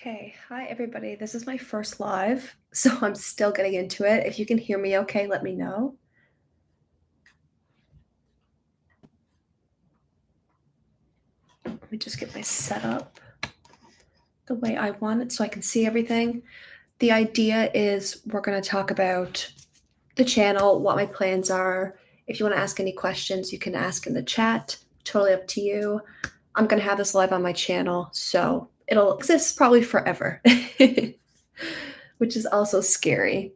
Okay, hi everybody. This is my first live, so I'm still getting into it. If you can hear me okay, let me know. Let me just get my setup the way I want it so I can see everything. The idea is we're going to talk about the channel, what my plans are. If you want to ask any questions, you can ask in the chat. Totally up to you. I'm going to have this live on my channel, so it'll exist probably forever, which is also scary.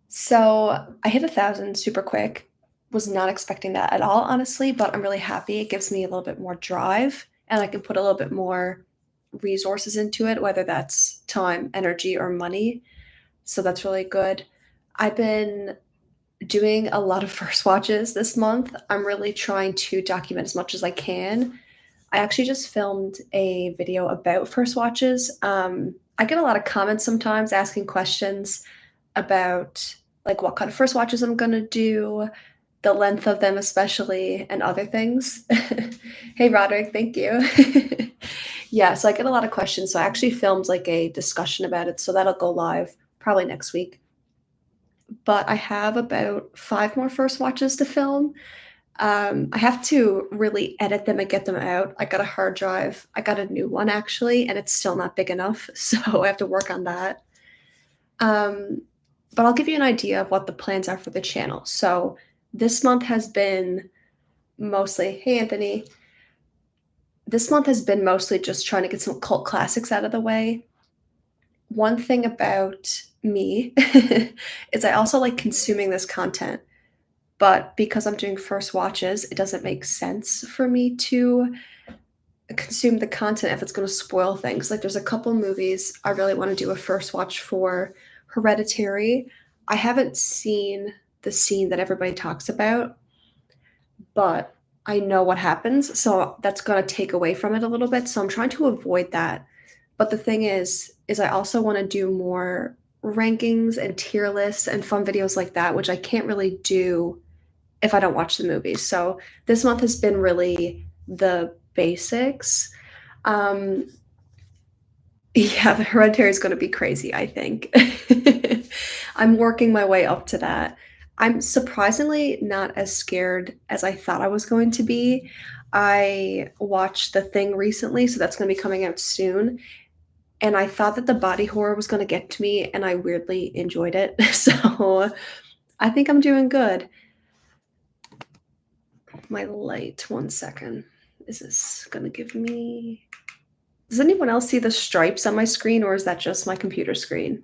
So I hit 1,000 super quick. Was not expecting that at all, honestly, but I'm really happy. It gives me a little bit more drive and I can put a little bit more resources into it, whether that's time, energy, or money. So that's really good. I've been doing a lot of first watches this month. I'm really trying to document as much as I can. I actually just filmed a video about first watches. I get a lot of comments sometimes asking questions about like what kind of first watches I'm gonna do, the length of them especially, and other things. Hey Roderick, thank you. Yeah, so I get a lot of questions. So I actually filmed like a discussion about it. So that'll go live probably next week. But I have about 5 more first watches to film. I have to really edit them and get them out. I got a hard drive. I got a new one actually, and it's still not big enough. So I have to work on that. Um, but I'll give you an idea of what the plans are for the channel. So this month has been mostly, hey Anthony, this month has been mostly just trying to get some cult classics out of the way. One thing about me is I also like consuming this content, but because I'm doing first watches, it doesn't make sense for me to consume the content if it's going to spoil things. Like there's a couple movies I really want to do a first watch for. Hereditary. I haven't seen the scene that everybody talks about, but I know what happens, so that's going to take away from it a little bit. So I'm trying to avoid that. But the thing is I also want to do more rankings and tier lists and fun videos like that, which I can't really do if I don't watch the movies. So this month has been really the basics. Um, yeah, the Hereditary is going to be crazy, I think. I'm working my way up to that. I'm surprisingly not as scared as I thought I was going to be. I watched The Thing recently, so that's going to be coming out soon. And I thought that the body horror was going to get to me, and I weirdly enjoyed it. So I think I'm doing good. My light, 1 second. Is this going to give me. Does anyone else see the stripes on my screen, or is that just my computer screen?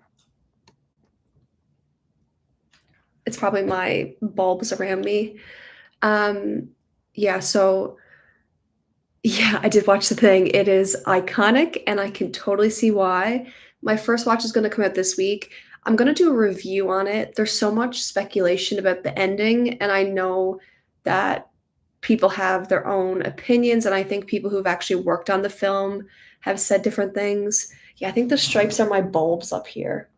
It's probably my bulbs around me. Um, yeah, so yeah, I did watch The Thing. It is iconic, and I can totally see why. My first watch is gonna come out this week. I'm gonna do a review on it. There's so much speculation about the ending, and I know that people have their own opinions, and I think people who've actually worked on the film have said different things. Yeah, I think the stripes are my bulbs up here.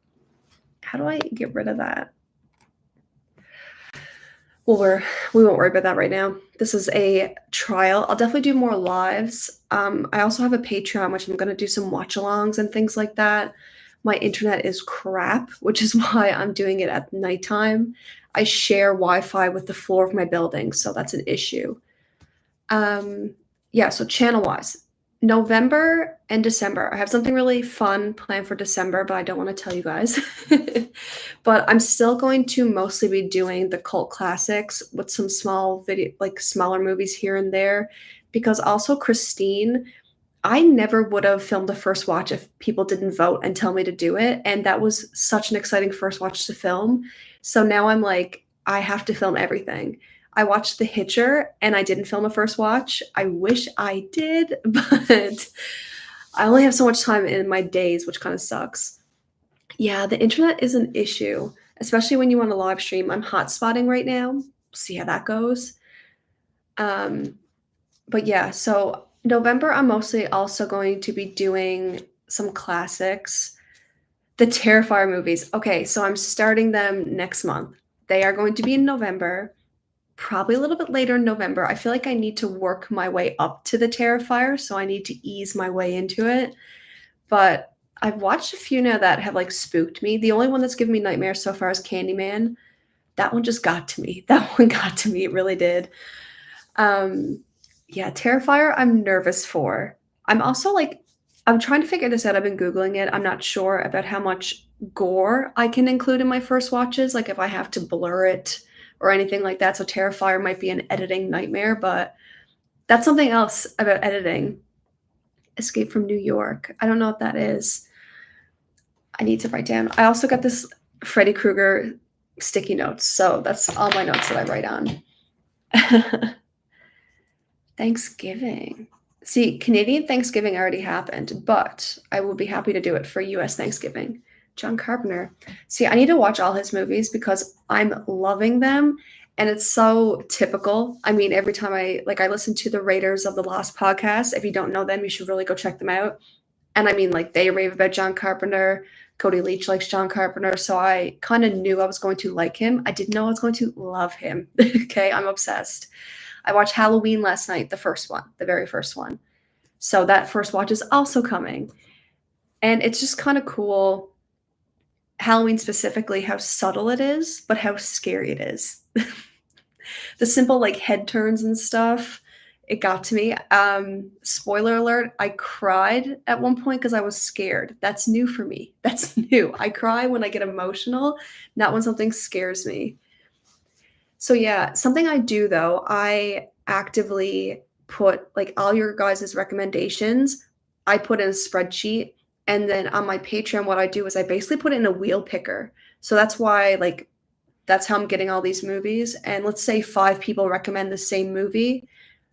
How do I get rid of that? Well, we won't worry about that right now. This is a trial. I'll definitely do more lives. I also have a Patreon, which I'm gonna do some watch-alongs and things like that. My internet is crap, which is why I'm doing it at nighttime. I share Wi-Fi with the floor of my building, so that's an issue. Yeah, so channel-wise, November and December. I have something really fun planned for December, but I don't want to tell you guys. But I'm still going to mostly be doing the cult classics with some small video, like smaller movies here and there. Because also Christine, I never would have filmed the first watch if people didn't vote and tell me to do it. And that was such an exciting first watch to film. So now I'm like, I have to film everything. I watched The Hitcher and I didn't film a first watch. I wish I did, but I only have so much time in my days, which kind of sucks. Yeah, the internet is an issue, especially when you want to live stream. I'm hotspotting right now. See how that goes. Um, but yeah, so November, I'm mostly also going to be doing some classics. The Terrifier movies. Okay, so I'm starting them next month. They are going to be in November. probably a little bit later in November. I feel like I need to work my way up to the Terrifier, so I need to ease my way into it. But I've watched a few now that have like spooked me. The only one that's given me nightmares so far is Candyman. That one just got to me. That one got to me. It really did. Um, yeah, Terrifier, I'm nervous for. I'm also like, I'm trying to figure this out. I've been Googling it. I'm not sure about how much gore I can include in my first watches, like if I have to blur it or anything like that. So Terrifier might be an editing nightmare, but that's something else about editing. Escape from New York. I don't know what that is. I need to write down. I also got this Freddy Krueger sticky notes, so that's all my notes that I write on. Thanksgiving. See, Canadian Thanksgiving already happened, but I will be happy to do it for US Thanksgiving. John Carpenter. See, I need to watch all his movies because I'm loving them and it's so typical. I mean, every time I listen to the Raiders of the Lost podcast. If you don't know them, you should really go check them out. And I mean, like they rave about John Carpenter. Cody Leach likes John Carpenter, so I kind of knew I was going to like him. I didn't know I was going to love him. Okay, I'm obsessed. I watched Halloween last night, the first one, the very first one. So that first watch is also coming. And it's just kind of cool, Halloween specifically, how subtle it is, but how scary it is. The simple like head turns and stuff, it got to me. Spoiler alert, I cried at one point because I was scared. That's new for me. That's new. I cry when I get emotional, not when something scares me. So yeah, something I do though, I actively put like all your guys' recommendations, I put in a spreadsheet. And then on my Patreon, what I do is I basically put it in a wheel picker. So that's why like that's how I'm getting all these movies. And let's say five people recommend the same movie,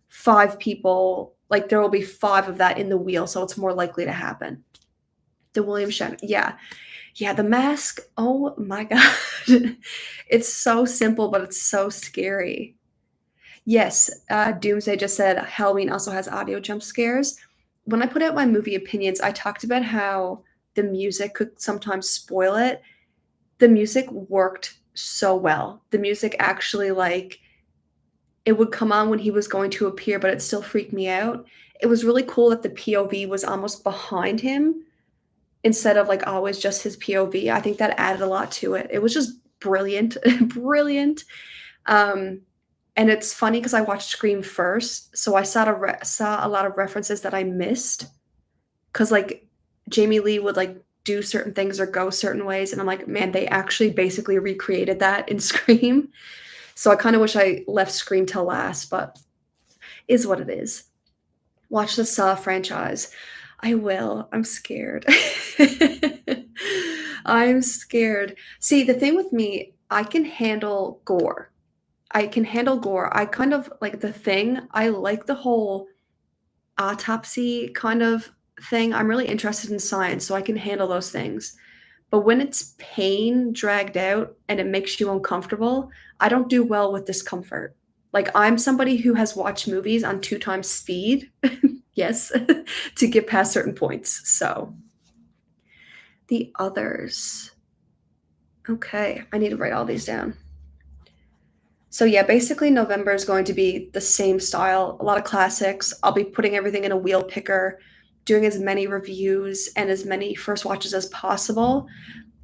five people, like there will be five of that in the wheel. So it's more likely to happen. The William Shatner. Yeah. Yeah, The Mask. Oh my God. It's so simple, but it's so scary. Yes, Doomsday just said Halloween also has audio jump scares. When I put out my movie opinions, I talked about how the music could sometimes spoil it. The music worked so well. The music actually, like, it would come on when he was going to appear, but it still freaked me out. It was really cool that the POV was almost behind him instead of like always just his POV. I think that added a lot to it. It was just brilliant, brilliant. Um, and it's funny because I watched Scream first, so I saw a lot of references that I missed. Because like Jamie Lee would like do certain things or go certain ways, and I'm like, man, they actually basically recreated that in Scream. So I kind of wish I left Scream till last, but is what it is. Watch the Saw franchise. I will. I'm scared. I'm scared. See, the thing with me, I can handle gore. I can handle gore. I kind of like The Thing. I like the whole autopsy kind of thing. I'm really interested in science, so I can handle those things. But when it's pain dragged out and it makes you uncomfortable, I don't do well with discomfort. Like I'm somebody who has watched movies on two times speed, yes, to get past certain points. So the others. Okay, I need to write all these down. So yeah, basically November is going to be the same style, a lot of classics. I'll be putting everything in a wheel picker, doing as many reviews and as many first watches as possible.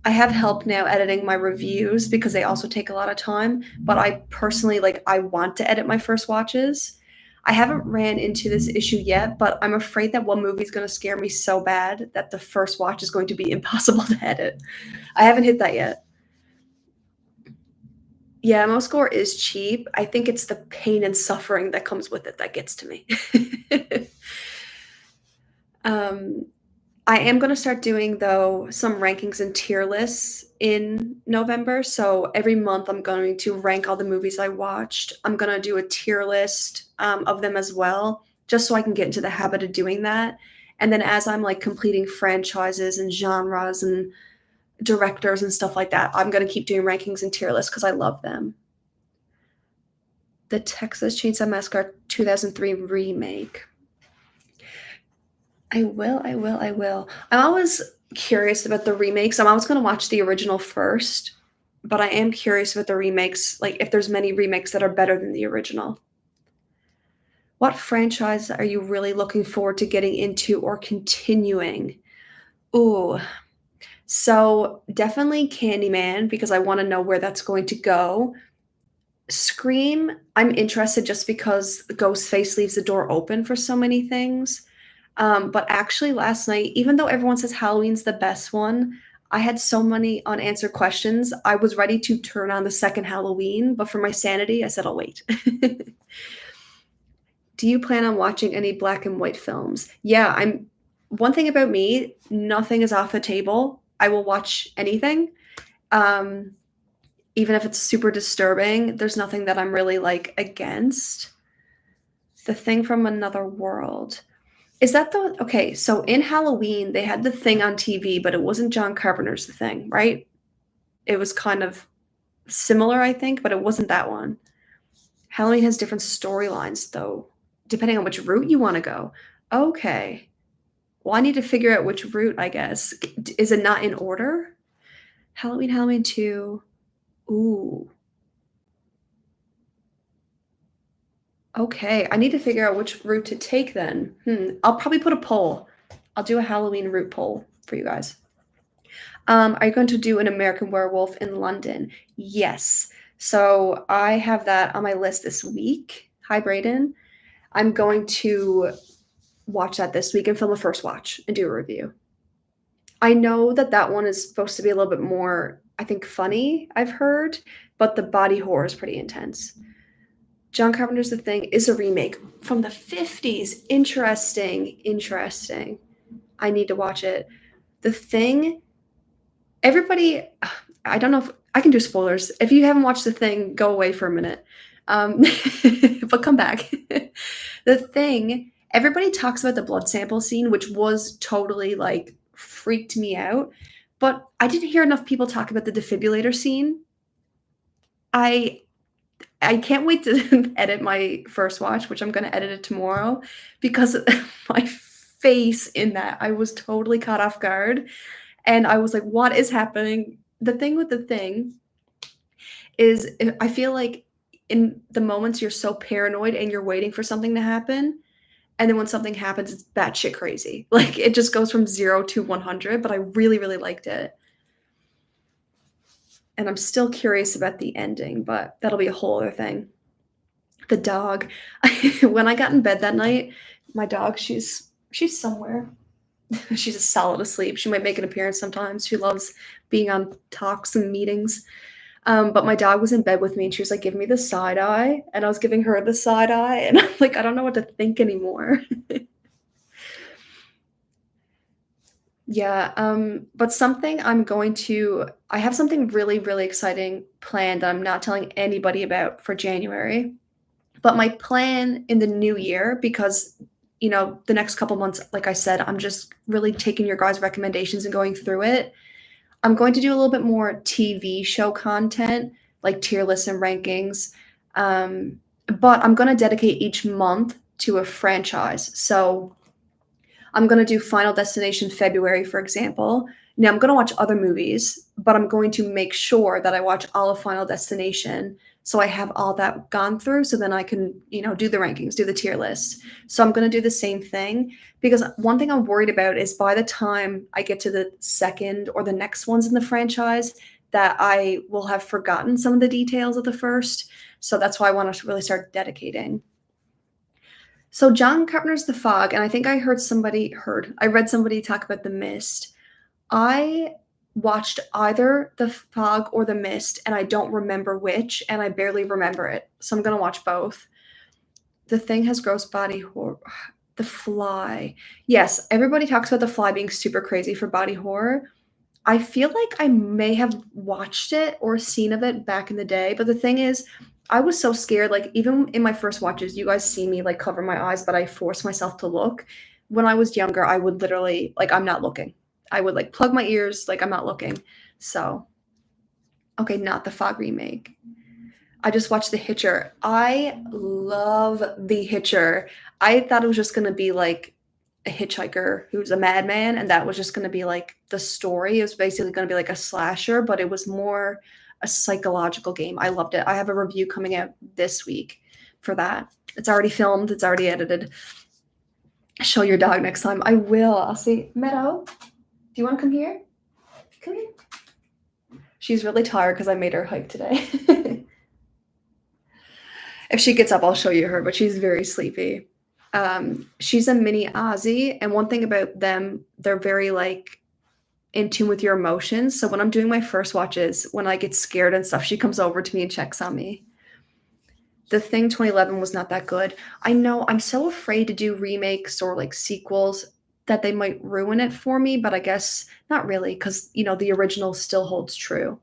I have help now editing my reviews because they also take a lot of time, but I personally like I want to edit my first watches. I haven't ran into this issue yet, but I'm afraid that one movie is going to scare me so bad that the first watch is going to be impossible to edit. I haven't hit that yet. Yeah, most gore is cheap. I think it's the pain and suffering that comes with it that gets to me. um, I am going to start doing, though, some rankings and tier lists in November. So every month, I'm going to rank all the movies I watched. I'm going to do a tier list of them as well, just so I can get into the habit of doing that. And then as I'm like completing franchises and genres and directors and stuff like that, I'm going to keep doing rankings and tier lists because I love them. The Texas Chainsaw Massacre 2003 remake. I will, I will, I will. I'm always curious about the remakes. I'm always gonna watch the original first, but I am curious with the remakes, like if there's many remakes that are better than the original. What franchise are you really looking forward to getting into or continuing? Ooh, so definitely Candyman because I wanna know where that's going to go. Scream, I'm interested just because Ghostface leaves the door open for so many things. But actually last night, even though everyone says Halloween's the best one, I had so many unanswered questions. I was ready to turn on the second Halloween, but for my sanity, I said I'll wait. Do you plan on watching any black and white films? Yeah, I'm one thing about me, nothing is off the table. I will watch anything. Um, Even if it's super disturbing, there's nothing that I'm really like against. The Thing from Another World. Is that the okay, so in Halloween, they had The Thing on TV, but it wasn't John Carpenter's The Thing, right? It was kind of similar, I think, but it wasn't that one. Halloween has different storylines, though, depending on which route you wanna go. Okay. Well, I need to figure out which route, I guess. Is it not in order? Halloween, Halloween 2. Ooh, okay. I need to figure out which route to take then. I'll probably put a poll. I'll do a Halloween route poll for you guys. Are you going to do an American Werewolf in London? Yes. So I have that on my list this week. Hi, Brayden. I'm going to watch that this week and film a first watch and do a review. I know that that one is supposed to be a little bit more, I think, funny, I've heard, but the body horror is pretty intense. John Carpenter's The Thing is a remake from the 50s. Interesting. Interesting. I need to watch it. The Thing, everybody, I don't know if I can do spoilers. If you haven't watched The Thing, go away for a minute. Um, but come back. The Thing, everybody talks about the blood sample scene, which was totally like freaked me out. But I didn't hear enough people talk about the defibrillator scene. I I can't wait to edit my first watch, which I'm gonna edit it tomorrow, because my face in that, I was totally caught off guard, and I was like, "What is happening?" The thing with The Thing is I feel like in the moments you're so paranoid and you're waiting for something to happen, and then when something happens, it's batshit crazy. Like, it just goes from 0 to 100, but I really, really liked it. And I'm still curious about the ending, but that'll be a whole other thing. The dog. When I got in bed that night, my dog, she's somewhere. She's just solid asleep. She might make an appearance sometimes. She loves being on talks and meetings. But my dog was in bed with me and she was like giving me the side eye, and I was giving her the side eye, and I'm like, I don't know what to think anymore. Yeah, but something I have something really, really exciting planned that I'm not telling anybody about for January. But my plan in the new year, because, the next couple months, like I said, I'm just really taking your guys' recommendations and going through it. I'm going to do a little bit more TV show content, like tier lists and rankings. But I'm going to dedicate each month to a franchise. So I'm going to do Final Destination February, for example. Now I'm going to watch other movies, but I'm going to make sure that I watch all of Final Destination so I have all that gone through so then I can, do the rankings, do the tier list. So I'm going to do the same thing because one thing I'm worried about is by the time I get to the second or the next ones in the franchise that I will have forgotten some of the details of the first. So that's why I want to really start dedicating. So John Carpenter's The Fog, and I think I read somebody talk about The Mist. I watched either The Fog or The Mist, and I don't remember which, and I barely remember it. So I'm gonna watch both. The Thing has gross body horror. The Fly. Yes, everybody talks about The Fly being super crazy for body horror. I feel like I may have watched it or seen of it back in the day, but the thing is, I was so scared, like, even in my first watches, you guys see me, like, cover my eyes, but I force myself to look. When I was younger, I would literally like, I'm not looking. I would, like, plug my ears, like, I'm not looking. So okay, not the Fog remake. I just watched The Hitcher. I love The Hitcher. I thought it was just gonna be, like, a hitchhiker who's a madman, and that was just gonna be, like, the story. It was basically gonna be like a slasher, but it was more a psychological game. I loved it. I have a review coming out this week for that. It's already filmed, it's already edited. Show your dog next time. I will. I'll see. Meadow, do you want to come here? Come here. She's really tired because I made her hike today. If she gets up, I'll show you her, but she's very sleepy. She's a mini Aussie, and one thing about them, they're very like in tune with your emotions. So when I'm doing my first watches, when I get scared and stuff, she comes over to me and checks on me. The Thing 2011 was not that good. I know I'm so afraid to do remakes or like sequels that they might ruin it for me, but I guess not really because, the original still holds true.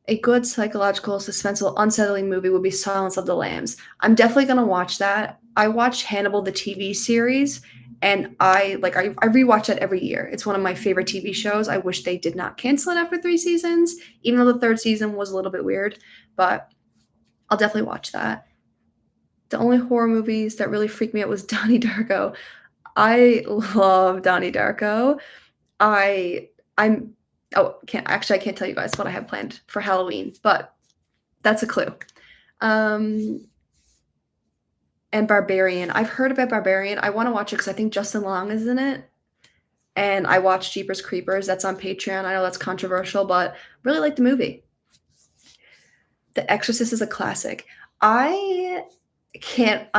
A good psychological, suspenseful, unsettling movie would be Silence of the Lambs. I'm definitely gonna watch that. I watched Hannibal the TV series, and I rewatch that every year. It's one of my favorite TV shows. I wish they did not cancel it after 3 seasons, even though the third season was a little bit weird. But I'll definitely watch that. The only horror movies that really freaked me out was Donnie Darko. I love Donnie Darko. I'm I can't tell you guys what I have planned for Halloween, but that's a clue. Um, and Barbarian. I've heard about Barbarian. I want to watch it because I think Justin Long is in it. And I watched Jeepers Creepers. That's on Patreon. I know that's controversial, but really like the movie. The Exorcist is a classic. I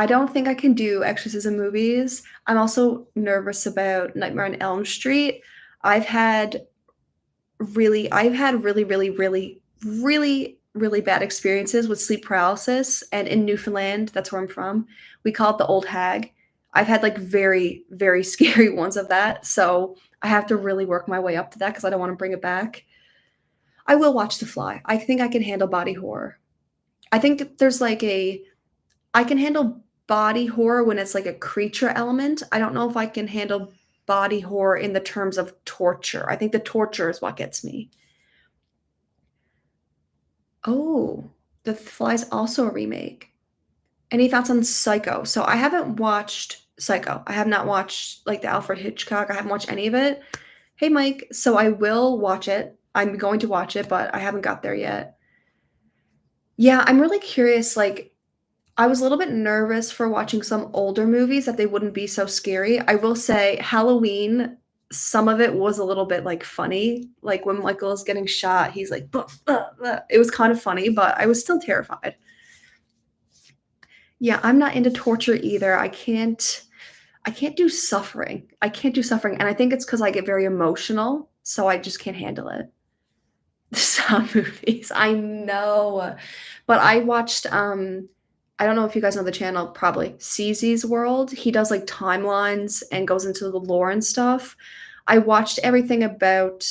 don't think I can do exorcism movies. I'm also nervous about Nightmare on Elm Street. I've had really, really, really, really, really bad experiences with sleep paralysis. And in Newfoundland, that's where I'm from, we call it the old hag. I've had like very, very scary ones of that. So I have to really work my way up to that because I don't want to bring it back. I will watch The Fly. I think I can handle body horror. I think there's I can handle body horror when it's like a creature element. I don't know if I can handle body horror in the terms of torture. I think the torture is what gets me. Oh, The Fly's also a remake. Any thoughts on Psycho? So I haven't watched Psycho. I have not watched like the Alfred Hitchcock. I haven't watched any of it. Hey, Mike. So I will watch it. I'm going to watch it, but I haven't got there yet. Yeah, I'm really curious. Like, I was a little bit nervous for watching some older movies that they wouldn't be so scary. I will say Halloween, some of it was a little bit like funny. Like when Michael is getting shot, he's like, "Buh, buh, buh." It was kind of funny, but I was still terrified. Yeah, I'm not into torture either. I can't do suffering. I can't do suffering. And I think it's because I get very emotional, so I just can't handle it. Some movies, I know. But I watched I don't know if you guys know the channel, probably CZ's World. He does like timelines and goes into the lore and stuff. I watched everything about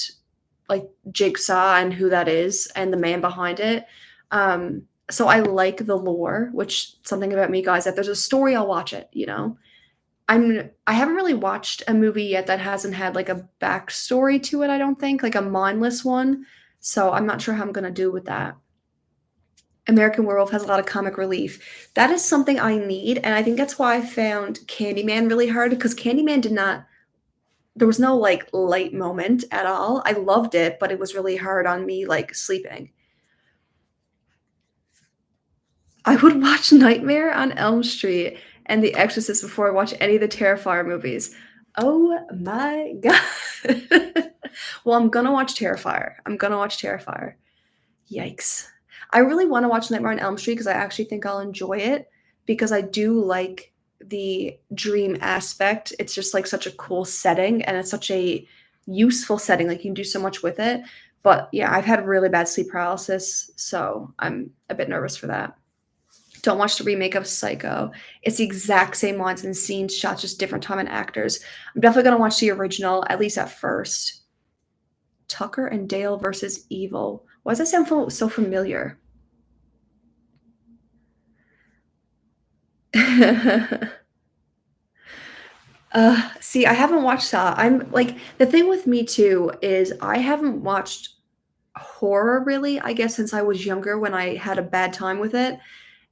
like Jigsaw and who that is and the man behind it. So I like the lore, which something about me, guys, if there's a story, I'll watch it. I haven't really watched a movie yet that hasn't had like a backstory to it, I don't think, like a mindless one. So I'm not sure how I'm gonna do with that. American Werewolf has a lot of comic relief. That is something I need, and I think that's why I found Candyman really hard because Candyman did not there was no like light moment at all. I loved it, but it was really hard on me like sleeping. I would watch Nightmare on Elm Street and The Exorcist before I watch any of the Terrifier movies. Oh my god. Well, I'm gonna watch Terrifier. I'm gonna watch Terrifier. Yikes. I really wanna watch Nightmare on Elm Street because I actually think I'll enjoy it because I do like the dream aspect. It's just, like, such a cool setting, and it's such a useful setting, like, you can do so much with it. But, yeah, I've had really bad sleep paralysis, so I'm a bit nervous for that. Don't watch the remake of Psycho. It's the exact same lines and scenes, shots, just different time and actors. I'm definitely gonna watch the original, at least at first. Tucker and Dale versus Evil. Why does that sound so familiar? See, I haven't watched that. I'm like the thing with me too is I haven't watched horror really, I guess, since I was younger when I had a bad time with it.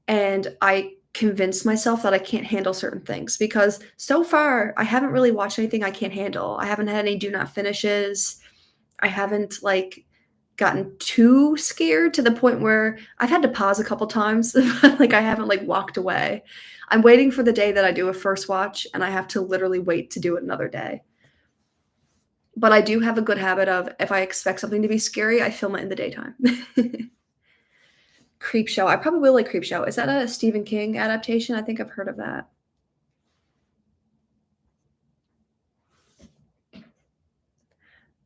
And I convinced myself that I can't handle certain things because so far I haven't really watched anything I can't handle. I haven't had any do not finishes. I haven't like gotten too scared to the point where I've had to pause a couple times, like, I haven't, like, walked away. I'm waiting for the day that I do a first watch, and I have to literally wait to do it another day. But I do have a good habit of if I expect something to be scary, I film it in the daytime. Creepshow, I probably will like Creepshow. Is that a Stephen King adaptation? I think I've heard of that.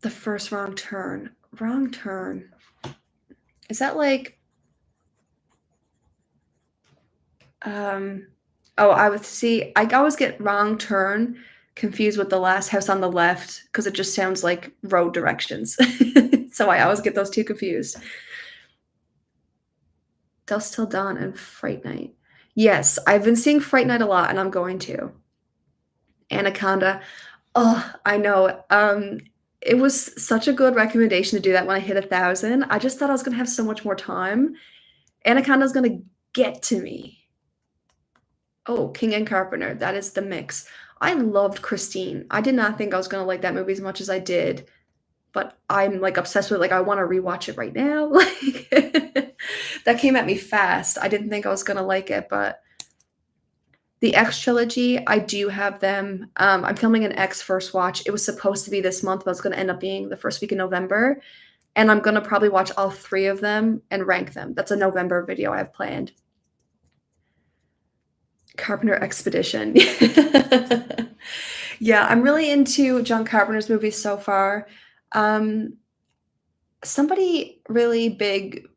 The First Wrong Turn. Wrong Turn. Is that like um oh, I would see I always get Wrong Turn confused with The Last House on the Left because it just sounds like road directions. So I always get those 2 confused. Dusk Till Dawn and Fright Night. Yes, I've been seeing Fright Night a lot, and I'm going to. Anaconda. Oh, I know. It was such a good recommendation to do that when I hit 1,000. I just thought I was gonna have so much more time. Anaconda's gonna get to me. Oh, King and Carpenter, that is the mix. I loved Christine. I did not think I was gonna like that movie as much as I did, but I'm, like, obsessed with it, like, I wanna rewatch it right now, like, that came at me fast. I didn't think I was gonna like it, but the X trilogy, I do have them. I'm filming an X first watch. It was supposed to be this month, but it's gonna end up being the first week in November, and I'm gonna probably watch all 3 of them and rank them. That's a November video I have planned. Carpenter Expedition. Yeah, I'm really into John Carpenter's movies so far. Um, somebody really big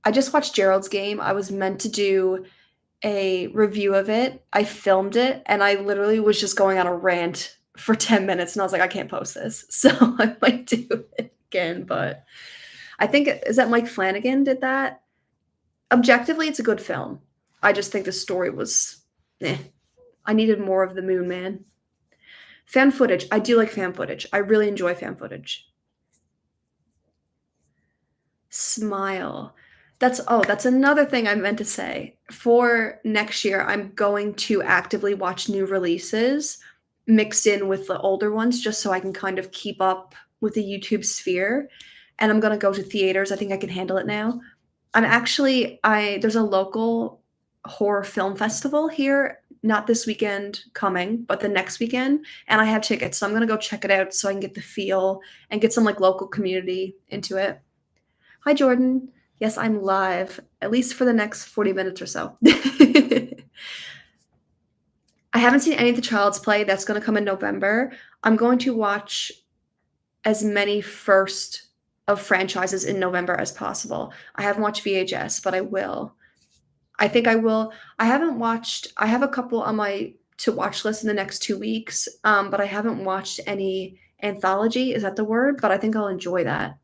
I just watched Gerald's Game. I was meant to do a review of it. I filmed it, and I literally was just going on a rant for 10 minutes, and I was like, "I can't post this." So I might do it again, but I think is that Mike Flanagan did that? Objectively, it's a good film. I just think the story was eh. I needed more of the Moon Man. Fan footage. I do like fan footage. I really enjoy fan footage. Smile. That's another thing I meant to say. For next year, I'm going to actively watch new releases mixed in with the older ones just so I can kind of keep up with the YouTube sphere, and I'm gonna go to theaters. I think I can handle it now. I'm actually I there's a local horror film festival here, not this weekend coming, but the next weekend, and I have tickets, so I'm gonna go check it out so I can get the feel and get some, like, local community into it. Hi, Jordan. Yes, I'm live, at least for the next 40 minutes or so. I haven't seen any of the Child's Play. That's gonna come in November. I'm going to watch as many first of franchises in November as possible. I haven't watched VHS, but I will. I think I will. I have a couple on my to watch list in the next 2 weeks, but I haven't watched any anthology, is that the word? But I think I'll enjoy that.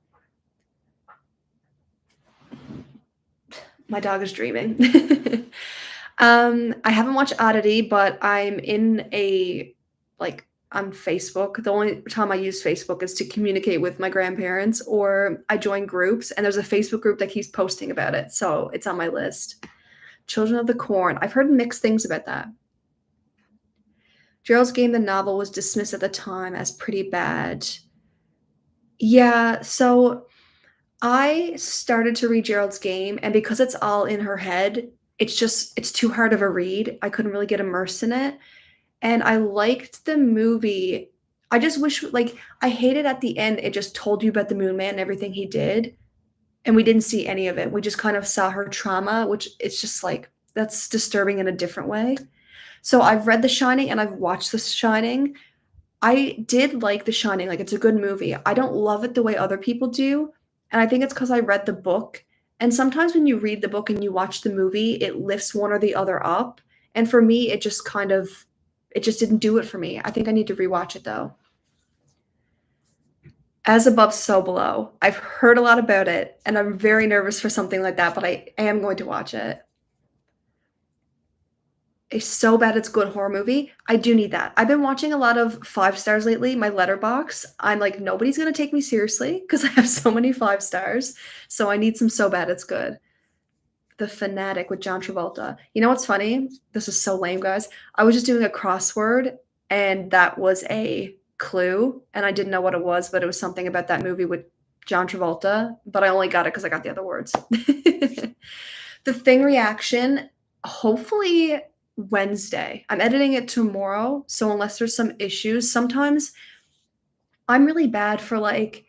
My dog is dreaming. I haven't watched Oddity, but I'm in a like on Facebook. The only time I use Facebook is to communicate with my grandparents, or I join groups, and there's a Facebook group that keeps posting about it, so it's on my list. Children of the Corn. I've heard mixed things about that. Gerald's Game, the novel, was dismissed at the time as pretty bad. Yeah, so I started to read Gerald's Game, and because it's all in her head, it's too hard of a read. I couldn't really get immersed in it, and I liked the movie. I just wish like, I hated at the end, it just told you about the Moon Man and everything he did, and we didn't see any of it. We just kind of saw her trauma, which it's just like, that's disturbing in a different way. So I've read The Shining and I've watched The Shining. I did like The Shining, like, it's a good movie. I don't love it the way other people do, and I think it's because I read the book, and sometimes when you read the book and you watch the movie, it lifts one or the other up, and for me, it just didn't do it for me. I think I need to rewatch it, though. As Above, So Below. I've heard a lot about it, and I'm very nervous for something like that, but I am going to watch it. A So Bad It's Good horror movie. I do need that. I've been watching a lot of 5 stars lately, my letterbox. I'm like, nobody's gonna take me seriously because I have so many 5 stars. So I need some So Bad It's Good. The Fanatic with John Travolta. You know what's funny? This is so lame, guys. I was just doing a crossword, and that was a clue, and I didn't know what it was, but it was something about that movie with John Travolta, but I only got it because I got the other words. The Thing reaction, hopefully Wednesday. I'm editing it tomorrow, so unless there's some issues, sometimes I'm really bad for like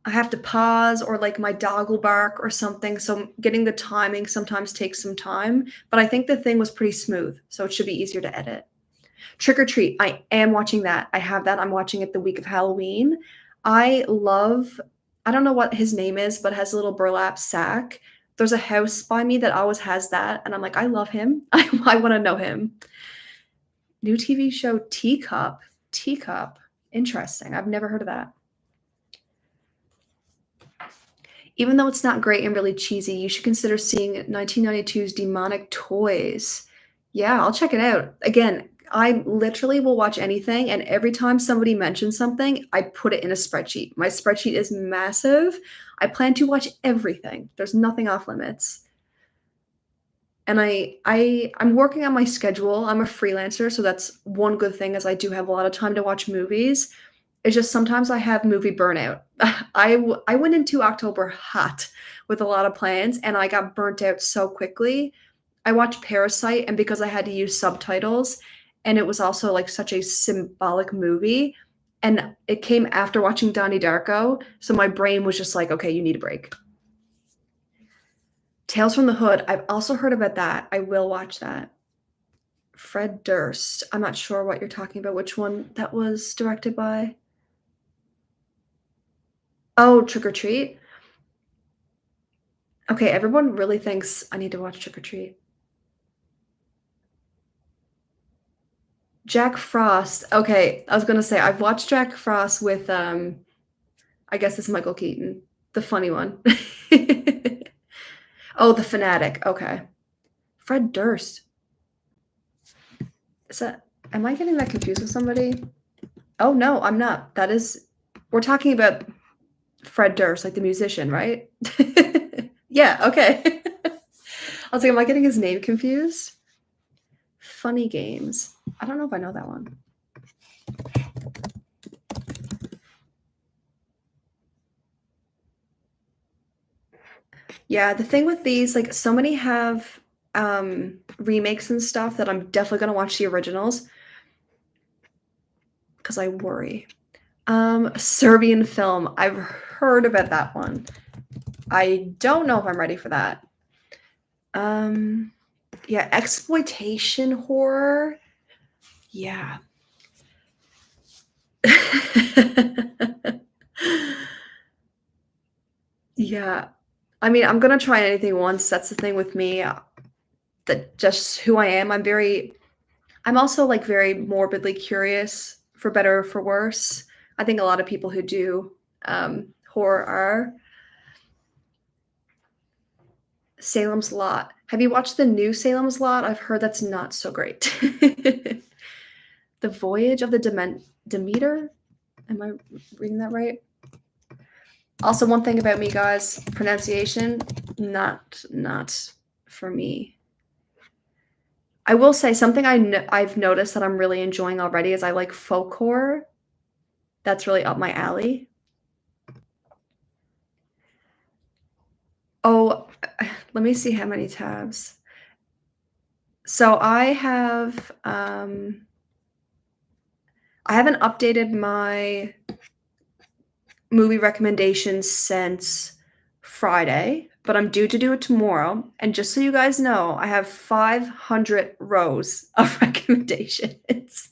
I have to pause or like my dog will bark or something. So getting the timing sometimes takes some time, but I think The Thing was pretty smooth, so it should be easier to edit. Trick or Treat, I am watching that. I have that. I'm watching it the week of Halloween. I love, I don't know what his name is, but has a little burlap sack. There's a house by me that always has that. And I'm like, I love him. I want to know him. New TV show Teacup. Teacup. Interesting. I've never heard of that. Even though it's not great and really cheesy, you should consider seeing 1992's Demonic Toys. Yeah, I'll check it out. Again, I literally will watch anything, and every time somebody mentions something, I put it in a spreadsheet. My spreadsheet is massive. I plan to watch everything. There's nothing off limits. And I'm working on my schedule. I'm a freelancer, so that's one good thing is I do have a lot of time to watch movies. It's just sometimes I have movie burnout. I went into October hot with a lot of plans, and I got burnt out so quickly. I watched Parasite, and because I had to use subtitles, and it was also like such a symbolic movie, and it came after watching Donnie Darko, so my brain was just like, okay, you need a break. Tales from the Hood. I've also heard about that. I will watch that. Fred Durst. I'm not sure what you're talking about. Which one that was directed by? Oh, Trick or Treat. Okay, everyone really thinks I need to watch Trick or Treat. Jack Frost. Okay, I was gonna say I've watched Jack Frost with I guess it's Michael Keaton, the funny one. Oh, The Fanatic. Okay. Fred Durst. Is that am I getting that confused with somebody? Oh no, I'm not. That is we're talking about Fred Durst, like the musician, right? Yeah, okay. I was like, am I getting his name confused? Funny Games. I don't know if I know that one. Yeah, the thing with these, like so many have remakes and stuff that I'm definitely gonna watch the originals because I worry. Serbian film. I've heard about that one. I don't know if I'm ready for that. Yeah, exploitation horror. Yeah. Yeah. I mean, I'm gonna try anything once. That's the thing with me. That just who I am. I'm also like very morbidly curious, for better or for worse. I think a lot of people who do horror are. Salem's Lot. Have you watched the new Salem's Lot? I've heard that's not so great. The Voyage of the Demeter? Am I reading that right? Also, one thing about me, guys, pronunciation, not for me. I will say something I've noticed that I'm really enjoying already is I like folk horror. That's really up my alley. Oh, let me see how many tabs. So I haven't updated my movie recommendations since Friday, but I'm due to do it tomorrow. And just so you guys know, I have 500 rows of recommendations.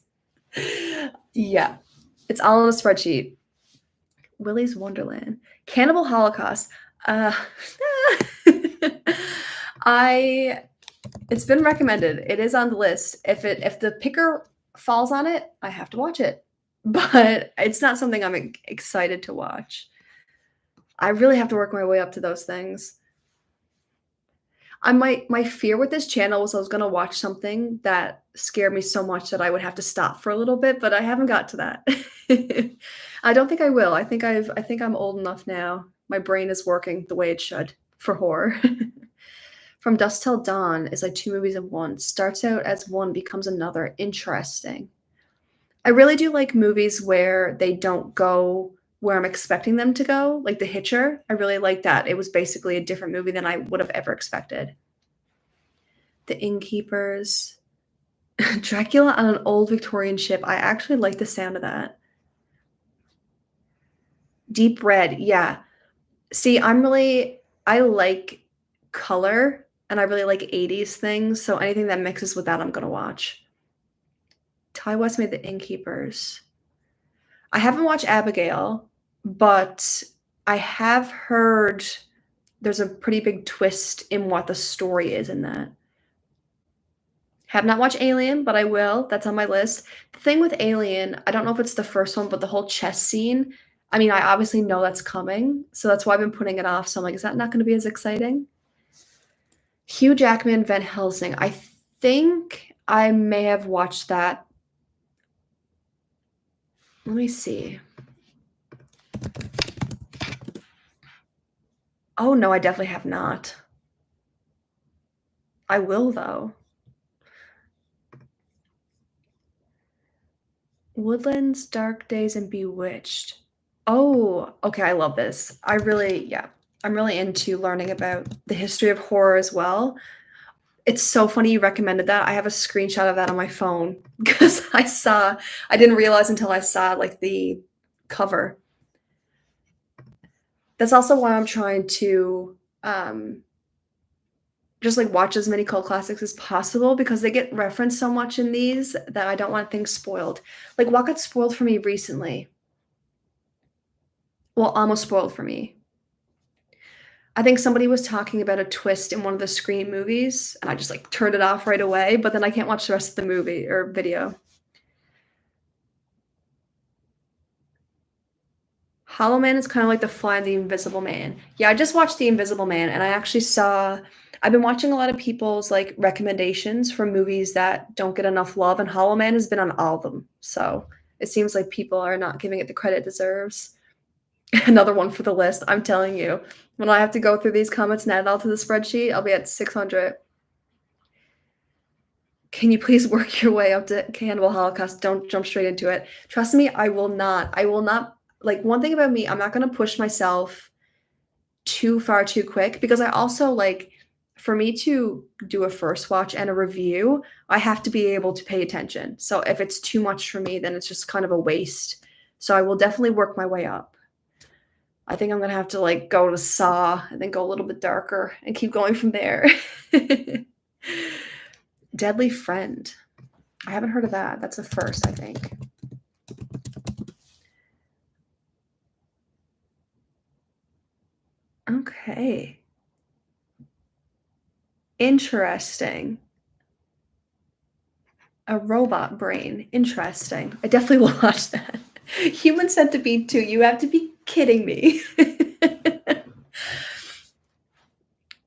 Yeah, it's all in a spreadsheet. Willy's Wonderland, Cannibal Holocaust. Uh, I it's been recommended. It is on the list. If the picker falls on it, I have to watch it. But it's not something I'm excited to watch. I really have to work my way up to those things. My fear with this channel was I was gonna watch something that scared me so much that I would have to stop for a little bit, but I haven't got to that. I don't think I will. I think I'm old enough now. My brain is working the way it should for horror. From Dusk Till Dawn is like 2 movies in one. Starts out as one, becomes another. Interesting. I really do like movies where they don't go where I'm expecting them to go, like The Hitcher. I really like that. It was basically a different movie than I would have ever expected. The Innkeepers. Dracula on an old Victorian ship. I actually like the sound of that. Deep Red, yeah. See, I like color and I really like 80s things, so anything that mixes with that, I'm gonna watch. Ty West made The Innkeepers. I haven't watched Abigail, but I have heard there's a pretty big twist in what the story is in that. Have not watched Alien, but I will. That's on my list. The thing with Alien, I don't know if it's the first one, but the whole chess scene, I mean, I obviously know that's coming, so that's why I've been putting it off. So I'm like, is that not going to be as exciting? Hugh Jackman, Van Helsing. I think I may have watched that. Let me see. Oh, no, I definitely have not. I will, though. Woodlands, Dark Days, and Bewitched. Oh, okay, I love this. Yeah, I'm really into learning about the history of horror as well. It's so funny you recommended that. I have a screenshot of that on my phone because I didn't realize until I saw like the cover. That's also why I'm trying to just like watch as many cult classics as possible because they get referenced so much in these that I don't want things spoiled. Like what got spoiled for me recently? Well, almost spoiled for me. I think somebody was talking about a twist in one of the Scream movies, and I just like turned it off right away, but then I can't watch the rest of the movie or video. Hollow Man is kind of like the fly in the Invisible Man. Yeah, I just watched The Invisible Man, and I've been watching a lot of people's like recommendations for movies that don't get enough love, and Hollow Man has been on all of them. So it seems like people are not giving it the credit it deserves. Another one for the list. I'm telling you, when I have to go through these comments and add it all to the spreadsheet, I'll be at 600. Can you please work your way up to Cannibal Holocaust? Don't jump straight into it. Trust me, I will not. I will not. Like, one thing about me, I'm not going to push myself too far too quick because I also like, for me to do a first watch and a review, I have to be able to pay attention. So if it's too much for me, then it's just kind of a waste. So I will definitely work my way up. I think I'm gonna have to like go to Saw and then go a little bit darker and keep going from there. Deadly Friend. I haven't heard of that. That's a first, I think. Okay. Interesting. A robot brain. Interesting. I definitely will watch that. Human Centipede 2. You have to be kidding me.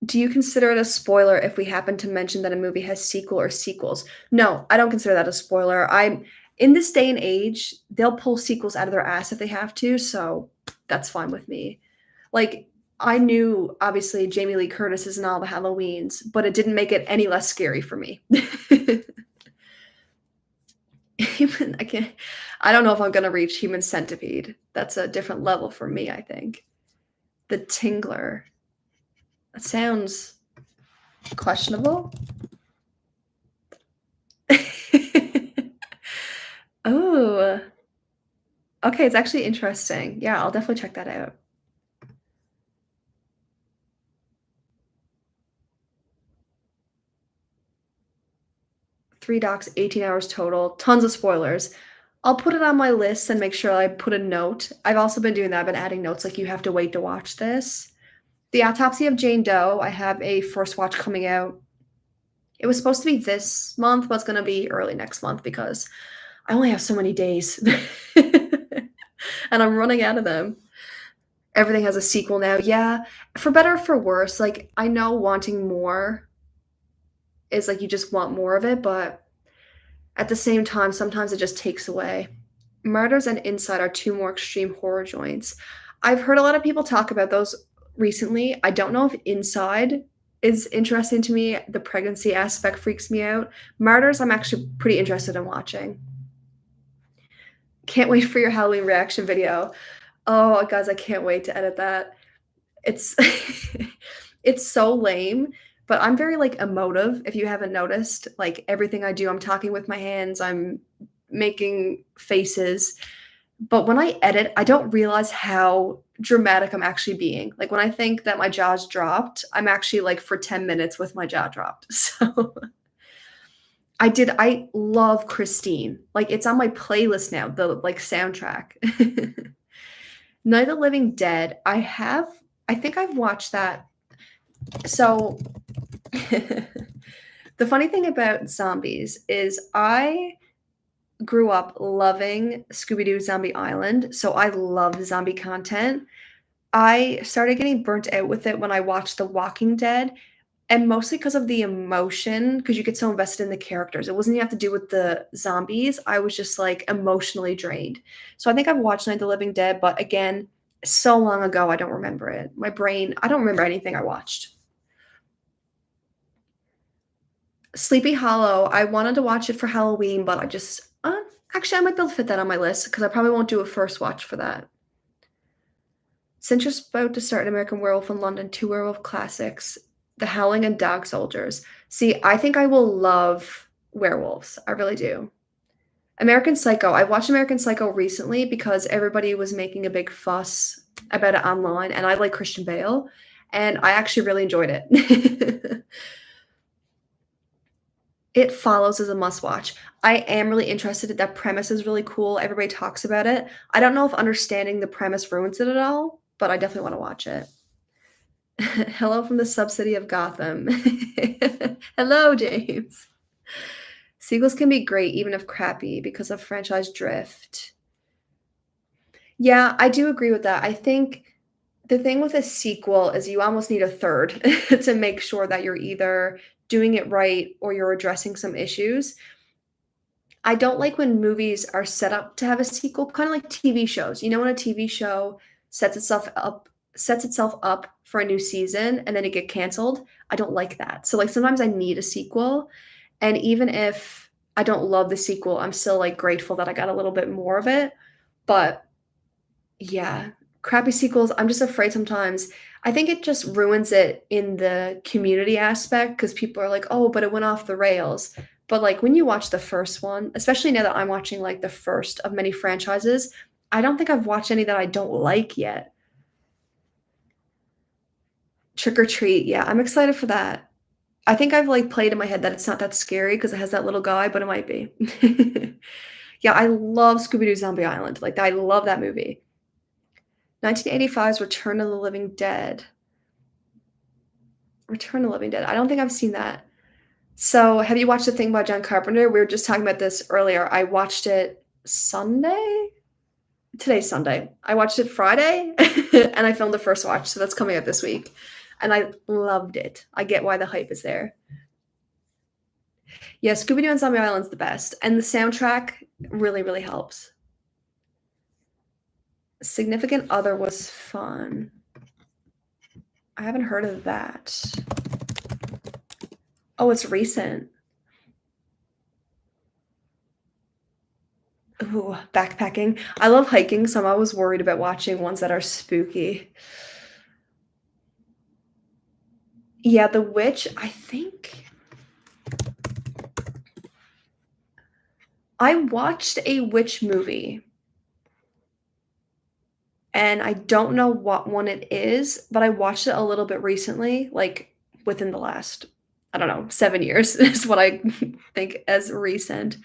Do you consider it a spoiler if we happen to mention that a movie has sequel or sequels? No, I don't consider that a spoiler. I'm in this day and age, they'll pull sequels out of their ass if they have to, so that's fine with me. Like I knew obviously Jamie Lee Curtis is in all the Halloweens, but it didn't make it any less scary for me. I don't know if I'm gonna reach Human Centipede. That's a different level for me, I think. The Tingler. That sounds questionable. Oh, okay, it's actually interesting. Yeah, I'll definitely check that out. Three docs, 18 hours total, tons of spoilers. I'll put it on my list and make sure I put a note. I've also been doing that. I've been adding notes like you have to wait to watch this. The Autopsy of Jane Doe, I have a first watch coming out. It was supposed to be this month, but it's going to be early next month because I only have so many days. And I'm running out of them. Everything has a sequel now. Yeah, for better or for worse. Like, I know wanting more is like you just want more of it, but at the same time, sometimes it just takes away. Murders and Inside are two more extreme horror joints. I've heard a lot of people talk about those recently. I don't know if Inside is interesting to me. The pregnancy aspect freaks me out. Murders, I'm actually pretty interested in watching. Can't wait for your Halloween reaction video. Oh, guys, I can't wait to edit that. It's it's so lame, but I'm very, like, emotive, if you haven't noticed. Like, everything I do, I'm talking with my hands, I'm making faces, but when I edit, I don't realize how dramatic I'm actually being. Like, when I think that my jaw's dropped, I'm actually, like, for 10 minutes with my jaw dropped. So, I love Christine. Like, it's on my playlist now, the, like, soundtrack. Night of the Living Dead, I think I've watched that. So, the funny thing about zombies is I grew up loving Scooby-Doo Zombie Island, so I love zombie content. I started getting burnt out with it when I watched The Walking Dead, and mostly because of the emotion, because you get so invested in the characters. It wasn't even have to do with the zombies, I was just, like, emotionally drained. So I think I've watched Night of the Living Dead, but again, so long ago, I don't remember it. My brain I don't remember anything I watched. Sleepy Hollow, I wanted to watch it for Halloween, but I just actually, I might be able to fit that on my list because I probably won't do a first watch for that. Since you're about to start American Werewolf in London, 2 werewolf classics, The Howling and Dog Soldiers. See, I think I will love werewolves, I really do. American Psycho, I watched American Psycho recently because everybody was making a big fuss about it online, and I like Christian Bale, and I actually really enjoyed it. It Follows is a must watch. I am really interested, that premise is really cool, everybody talks about it. I don't know if understanding the premise ruins it at all, but I definitely wanna watch it. Hello from the sub-city of Gotham. Hello, James. Sequels can be great even if crappy because of franchise drift. Yeah, I do agree with that. I think the thing with a sequel is you almost need a third to make sure that you're either doing it right or you're addressing some issues. I don't like when movies are set up to have a sequel, kinda like TV shows. You know, when a TV show sets itself up for a new season and then it get canceled? I don't like that. So, like, sometimes I need a sequel, and even if I don't love the sequel, I'm still, like, grateful that I got a little bit more of it. But, yeah, crappy sequels, I'm just afraid sometimes I think it just ruins it in the community aspect because people are like, "Oh, but it went off the rails." But, like, when you watch the first one, especially now that I'm watching, like, the first of many franchises, I don't think I've watched any that I don't like yet. Trick or Treat, yeah, I'm excited for that. I think I've, like, played in my head that it's not that scary because it has that little guy, but it might be. Yeah, I love Scooby-Doo Zombie Island, like, I love that movie. 1985's Return of the Living Dead. Return of the Living Dead, I don't think I've seen that. So, have you watched the thing by John Carpenter? We were just talking about this earlier. I watched it Sunday? Today's Sunday. I watched it Friday, and I filmed the first watch, so that's coming up this week, and I loved it. I get why the hype is there. Yeah, Scooby-Doo and Zombie Island's the best, and the soundtrack really, really helps. Significant Other was fun. I haven't heard of that. Oh, it's recent. Ooh, backpacking. I love hiking, so I'm always worried about watching ones that are spooky. Yeah, The Witch, I think I watched a witch movie, and I don't know what one it is, but I watched it a little bit recently, like, within the last, I don't know, 7 years is what I think as recent.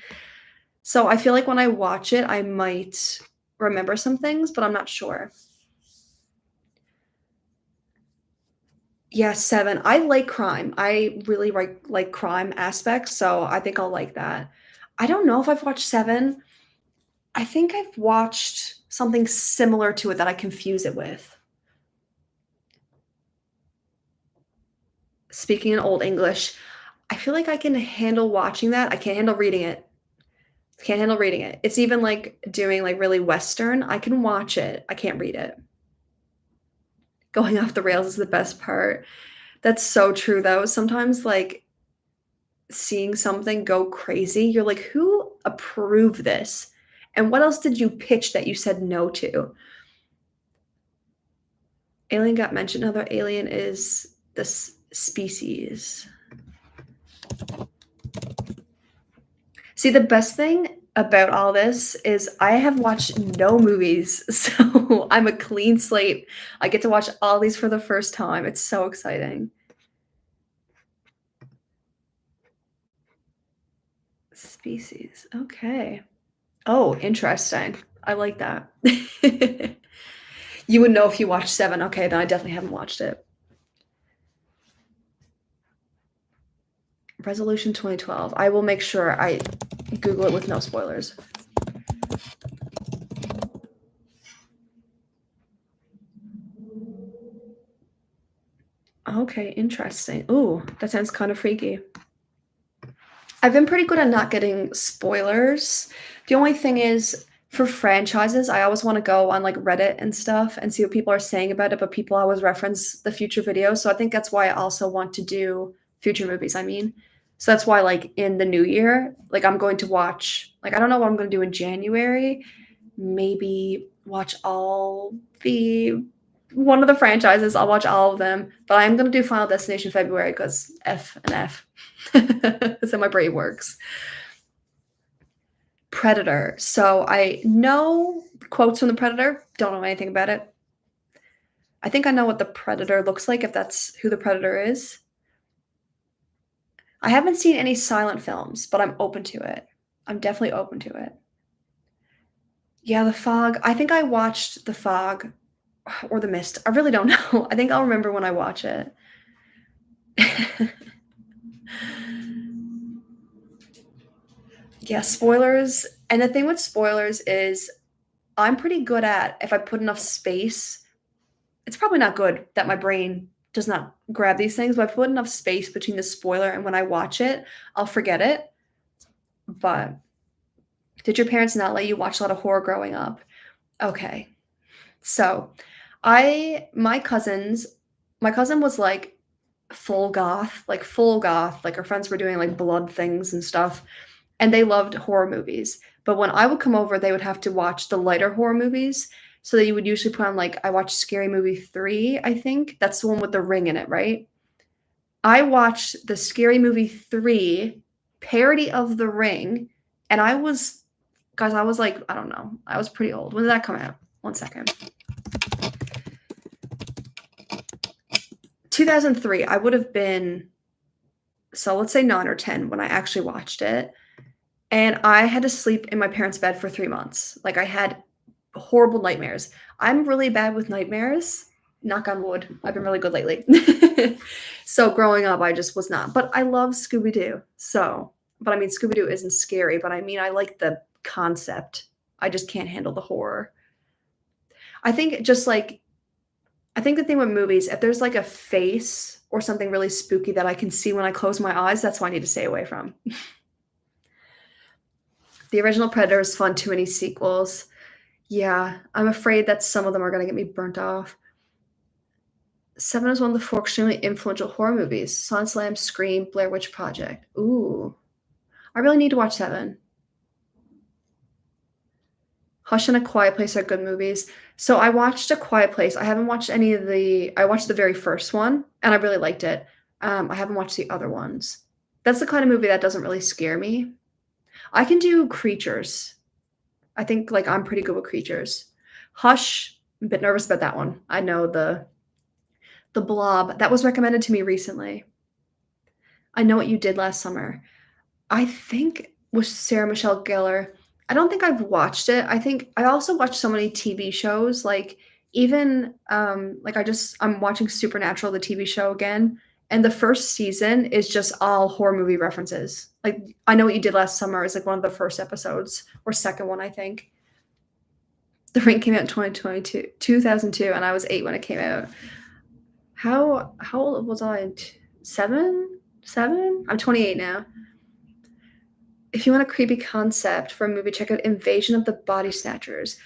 So I feel like when I watch it, I might remember some things, but I'm not sure. Yeah, 7. I like crime. I really like crime aspects, so I think I'll like that. I don't know if I've watched 7. I think I've watched something similar to it that I confuse it with. Speaking in Old English, I feel like I can handle watching that. I can't handle reading it. Can't handle reading it. It's even like doing like really Western. I can watch it. I can't read it. Going off the rails is the best part. That's so true though. Sometimes like seeing something go crazy, you're like, "Who approved this? And what else did you pitch that you said no to?" Alien got mentioned. Another alien is this species. See, the best thing about all this is I have watched no movies, so I'm a clean slate. I get to watch all these for the first time. It's so exciting. Species. Okay. Oh, interesting. I like that. You would know if you watched Seven. Okay, then I definitely haven't watched it. Resolution 2012. I will make sure I Google it with no spoilers. Okay, interesting. Ooh, that sounds kind of freaky. I've been pretty good at not getting spoilers. The only thing is for franchises, I always want to go on like Reddit and stuff and see what people are saying about it, but people always reference the future videos. So I think that's why I also want to do future movies, I mean. So that's why like in the new year, like I'm going to watch like I don't know what I'm going to do in January. Maybe watch all the one of the franchises. I'll watch all of them, but I'm going to do Final Destination February because F and F. That's how my brain works. Predator. So I know quotes from the Predator, don't know anything about it. I think I know what the Predator looks like, if that's who the Predator is. I haven't seen any silent films, but I'm open to it. I'm definitely open to it. Yeah, The Fog. I think I watched The Fog or The Mist. I really don't know. I think I'll remember when I watch it. Yeah, spoilers. And the thing with spoilers is I'm pretty good at if I put enough space, it's probably not good that my brain does not grab these things, but if I put enough space between the spoiler and when I watch it, I'll forget it. But did your parents not let you watch a lot of horror growing up? Okay. So I my cousin was like full goth, like her friends were doing like blood things and stuff, and they loved horror movies. But when I would come over, they would have to watch the lighter horror movies. So that you would usually put on like I watched Scary Movie 3, I think. That's the one with the ring in it, right? I watched the Scary Movie 3 parody of The Ring, and I was like, I don't know. I was pretty old. When did that come out? One second. 2003. I would have been, so let's say 9 or 10 when I actually watched it. And I had to sleep in my parents' bed for 3 months. Like, I had horrible nightmares. I'm really bad with nightmares. Knock on wood. I've been really good lately. So growing up, I just was not. But I love Scooby-Doo. So, but I mean, Scooby-Doo isn't scary, but I mean, I like the concept. I just can't handle the horror. I think just like I think the thing with movies, if there's like a face or something really spooky that I can see when I close my eyes, that's what I need to stay away from. The original Predator is fun, too many sequels. Yeah, I'm afraid that some of them are gonna get me burnt off. Seven is one of the 4 extremely influential horror movies: Silence of the Lambs, Scream, Blair Witch Project. Ooh, I really need to watch Seven. Hush and A Quiet Place are good movies. So I watched A Quiet Place. I haven't watched any of I watched the very first one, and I really liked it. I haven't watched the other ones. That's the kind of movie that doesn't really scare me. I can do creatures. I think, like, I'm pretty good with creatures. Hush, I'm a bit nervous about that one. I know the Blob, that was recommended to me recently. I Know What You Did Last Summer. I think with Sarah Michelle Gellar. I don't think I've watched it. I think I also watched so many TV shows, like even like I'm watching Supernatural, the TV show again, and the first season is just all horror movie references. Like I Know What You Did Last Summer is like one of the first episodes or second one, I think. The Ring came out in 2022, 2002, and I was 8 when it came out. How old was I? 7? 7? I'm 28 now. If you want a creepy concept for a movie, check out Invasion of the Body Snatchers.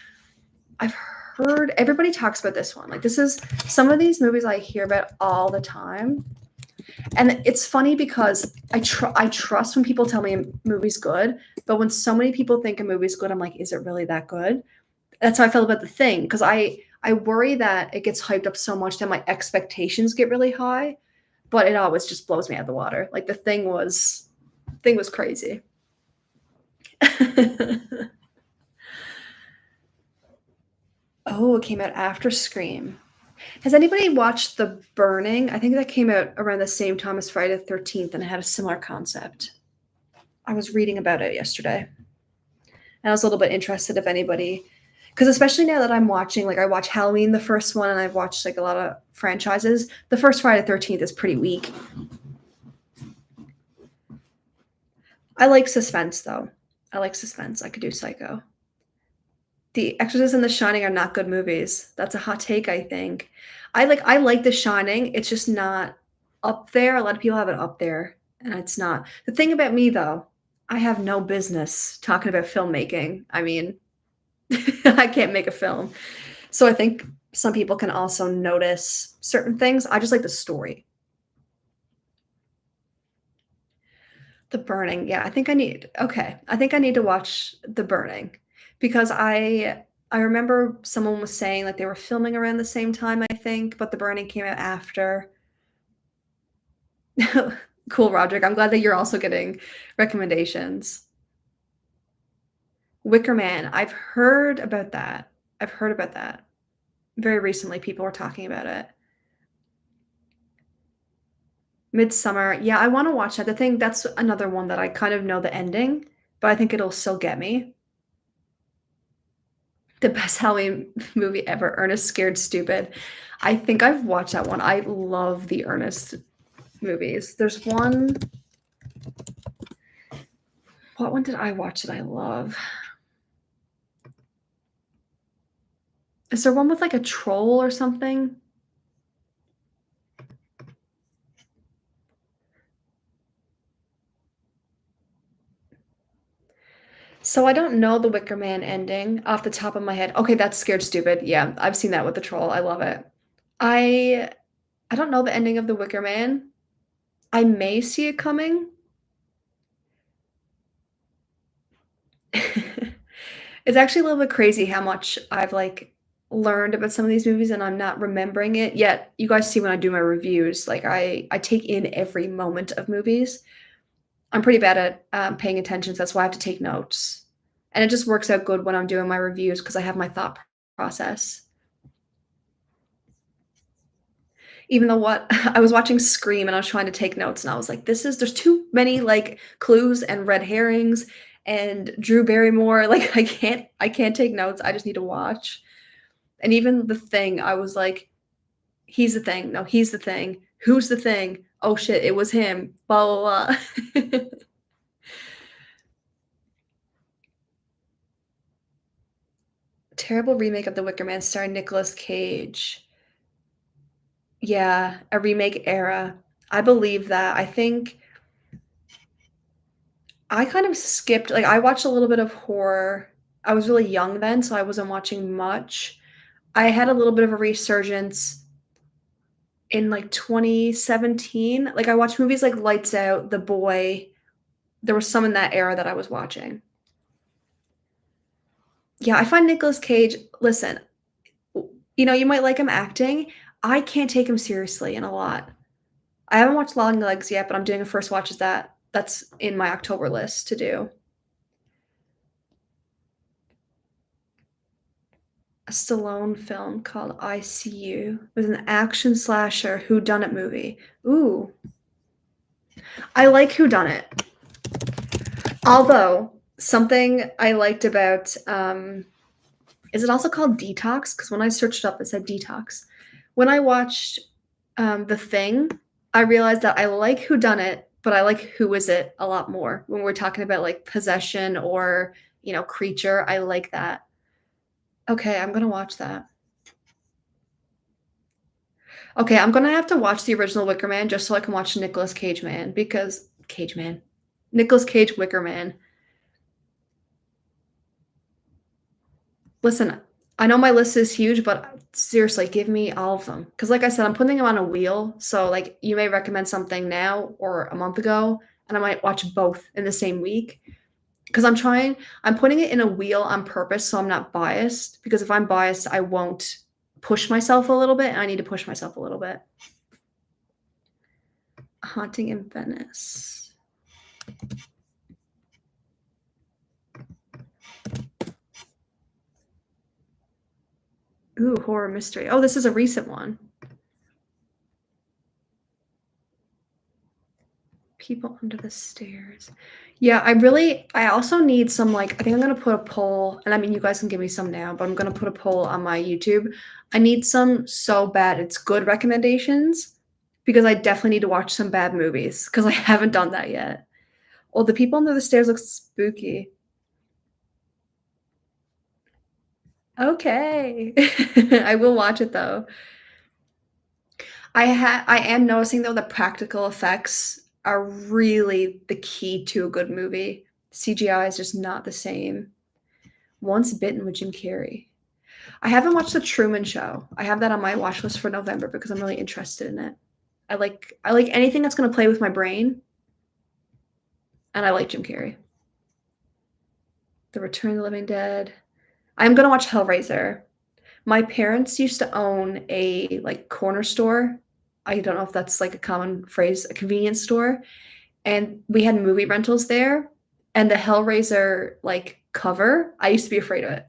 I've heard everybody talks about this one. Like this is some of these movies I hear about all the time. And it's funny because I trust when people tell me a movie's good, but when so many people think a movie's good, I'm like, is it really that good? That's how I felt about The Thing, because I worry that it gets hyped up so much that my expectations get really high, but it always just blows me out of the water. Like, the thing was crazy. Oh, it came out after Scream. Has anybody watched The Burning? I think that came out around the same time as Friday the 13th, and it had a similar concept. I was reading about it yesterday, and I was a little bit interested if anybody, because especially now that I'm watching, like I watch Halloween, the first one, and I've watched like a lot of franchises. The first Friday the 13th is pretty weak. I like suspense though. I like suspense. I could do Psycho. The Exorcist and The Shining are not good movies. That's a hot take, I think. I like The Shining. It's just not up there. A lot of people have it up there, and it's not. The thing about me though, I have no business talking about filmmaking. I mean, I can't make a film. So I think some people can also notice certain things. I just like the story. The Burning. Yeah, I think I need to watch The Burning because I remember someone was saying like they were filming around the same time, I think, but The Burning came out after. Cool, Roderick. I'm glad that you're also getting recommendations. Wicker Man. I've heard about that. I've heard about that. Very recently people were talking about it. Midsummer. Yeah, I want to watch that. The thing that's another one that I kind of know the ending, but I think it'll still get me. The best Halloween movie ever, Ernest Scared Stupid. I think I've watched that one. I love the Ernest movies. There's one. What one did I watch that I love? Is there one with like a troll or something? So I don't know the Wicker Man ending off the top of my head. Okay, that's Scared Stupid. Yeah, I've seen that with the troll. I love it. I I don't know the ending of the Wicker Man. I may see it coming. It's actually a little bit crazy how much I've, like, learned about some of these movies and I'm not remembering it, yet you guys see when I do my reviews, like, I take in every moment of movies. I'm pretty bad at, paying attention, so that's why I have to take notes, and it just works out good when I'm doing my reviews because I have my thought process. Even though what I was watching Scream and I was trying to take notes and I was like, there's too many like clues and red herrings and Drew Barrymore. Like I can't take notes. I just need to watch. And even the thing, I was like, he's the thing. No, he's the thing. Who's the thing? Oh shit, it was him. Blah blah blah. Terrible remake of The Wicker Man starring Nicolas Cage. Yeah, a remake era. I believe that. I think I kind of skipped like, I watched a little bit of horror. I was really young then, so I wasn't watching much. I had a little bit of a resurgence in, like, 2017. Like, I watched movies like Lights Out, The Boy. There was some in that era that I was watching. Yeah, I find Nicolas Cage listen, you might like him acting. I can't take him seriously in a lot. I haven't watched Long Legs yet, but I'm doing a first watch of that. That's in my October list to do. A Stallone film called ICU. It was an action slasher whodunit movie. Ooh, I like whodunit. Although something I liked about is it also called Detox? Because when I searched it up, it said Detox. When I watched The Thing, I realized that I like whodunit, but I like Who Is It a lot more. When we're talking about like possession or creature, I like that. Okay, I'm gonna watch that. Okay, I'm gonna have to watch the original Wicker Man just so I can watch Nicolas Cage Man because Cage Man. Nicolas Cage Wicker Man. Listen, I know my list is huge, but seriously, give me all of them. Because like I said, I'm putting them on a wheel. So like you may recommend something now or a month ago, and I might watch both in the same week. Because I'm putting it in a wheel on purpose so I'm not biased. Because if I'm biased, I won't push myself a little bit, and I need to push myself a little bit. Haunting in Venice. Ooh, horror mystery. Oh, this is a recent one. People under the stairs. Yeah, I also need some, like, I think I'm gonna put a poll, and I mean, you guys can give me some now, but I'm gonna put a poll on my YouTube. I need some so bad it's good recommendations because I definitely need to watch some bad movies because I haven't done that yet. Oh, the people under the stairs look spooky. Okay. I will watch it though. I am noticing though that practical effects are really the key to a good movie. CGI is just not the same. Once Bitten with Jim Carrey. I haven't watched The Truman Show. I have that on my watch list for November because I'm really interested in it. I like anything that's going to play with my brain, and I like Jim Carrey. The Return of the Living Dead. I'm going to watch Hellraiser. My parents used to own a like corner store. I don't know if that's like a common phrase, a convenience store, and we had movie rentals there. And the Hellraiser like cover, I used to be afraid of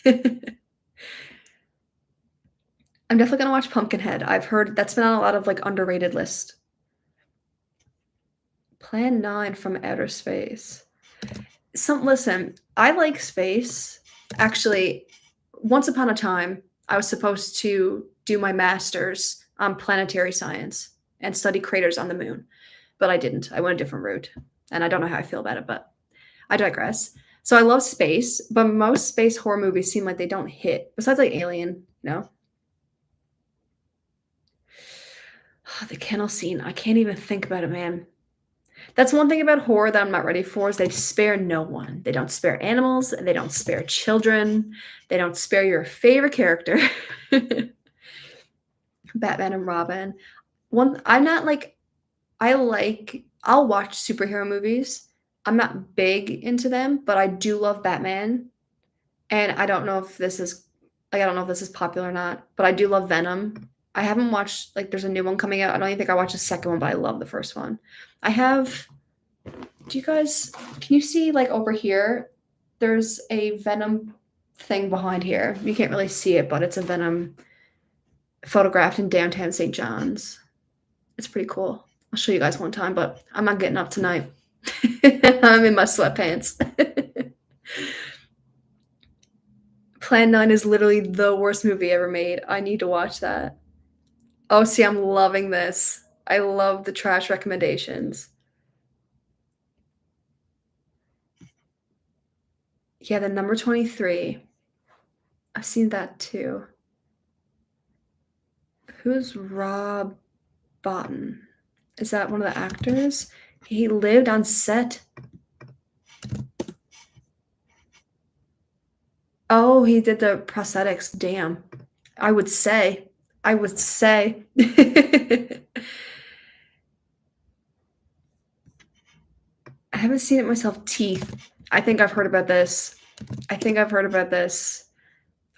it. I'm definitely gonna watch Pumpkinhead. I've heard that's been on a lot of like underrated lists. Plan 9 from Outer Space. Listen, I like space. Actually, once upon a time, I was supposed to do my master's on planetary science and study craters on the moon, but I didn't. I went a different route, and I don't know how I feel about it, but I digress. So I love space, but most space horror movies seem like they don't hit. Besides like Alien, you know. The kennel scene. I can't even think about it, man. That's one thing about horror that I'm not ready for is they spare no one. They don't spare animals, they don't spare children, they don't spare your favorite character. Batman and Robin. One I'm not like I'll watch superhero movies. I'm not big into them, but I do love Batman. And I don't know if this is popular or not, but I do love Venom. I haven't watched like there's a new one coming out. I don't even think I watched the second one, but I love the first one. I have Do you guys can you see like over here? There's a Venom thing behind here. You can't really see it, but it's a Venom photographed in downtown St. John's. It's pretty cool. I'll show you guys one time, but I'm not getting up tonight. I'm in my sweatpants. Plan 9 is literally the worst movie ever made. I need to watch that. Oh, see, I'm loving this. I love the trash recommendations. Yeah, the number 23. I've seen that too. Who's Rob Botton? Is that one of the actors? He lived on set. Oh, he did the prosthetics. Damn. I would say. I would say. I haven't seen it myself. Teeth. I think I've heard about this. I think I've heard about this.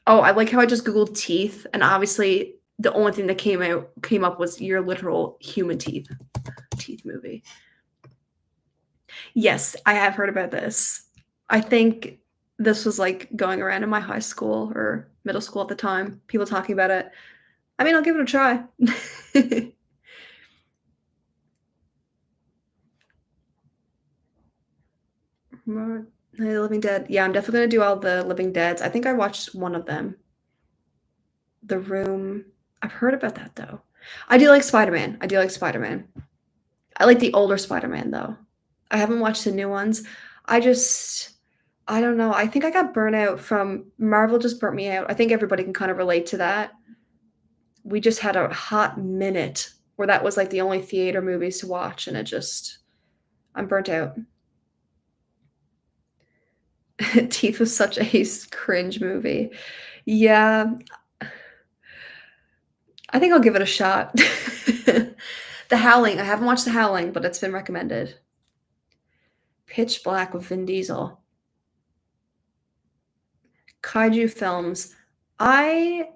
Oh, I like how I just Googled teeth, and obviously the only thing that came up was your literal human teeth movie. Yes, I have heard about this. I think this was like going around in my high school or middle school at the time. People talking about it. I mean, I'll give it a try. The Living Dead. Yeah, I'm definitely gonna do all the Living Deads. I think I watched one of them. The Room. I've heard about that though. I do like Spider-Man. I do like Spider-Man. I like the older Spider-Man though. I haven't watched the new ones. I just I don't know. I think I got burnout from Marvel just burnt me out. I think everybody can kind of relate to that. We just had a hot minute where that was like the only theater movies to watch, and I'm burnt out. Teeth was such a cringe movie. Yeah, I think I'll give it a shot. The Howling. I haven't watched The Howling, but it's been recommended. Pitch Black with Vin Diesel. Kaiju films. I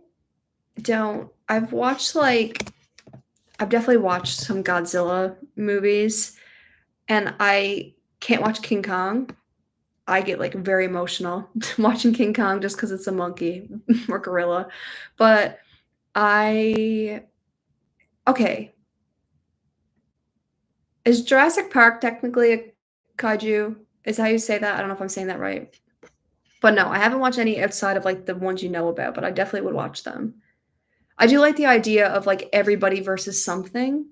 don't. I've definitely watched some Godzilla movies, and I can't watch King Kong. I get, like, very emotional watching King Kong just because it's a monkey or gorilla, but I okay, is Jurassic Park technically a kaiju? Is that how you say that? I don't know if I'm saying that right. But no, I haven't watched any outside of, like, the ones you know about, but I definitely would watch them. I do like the idea of, like, everybody versus something.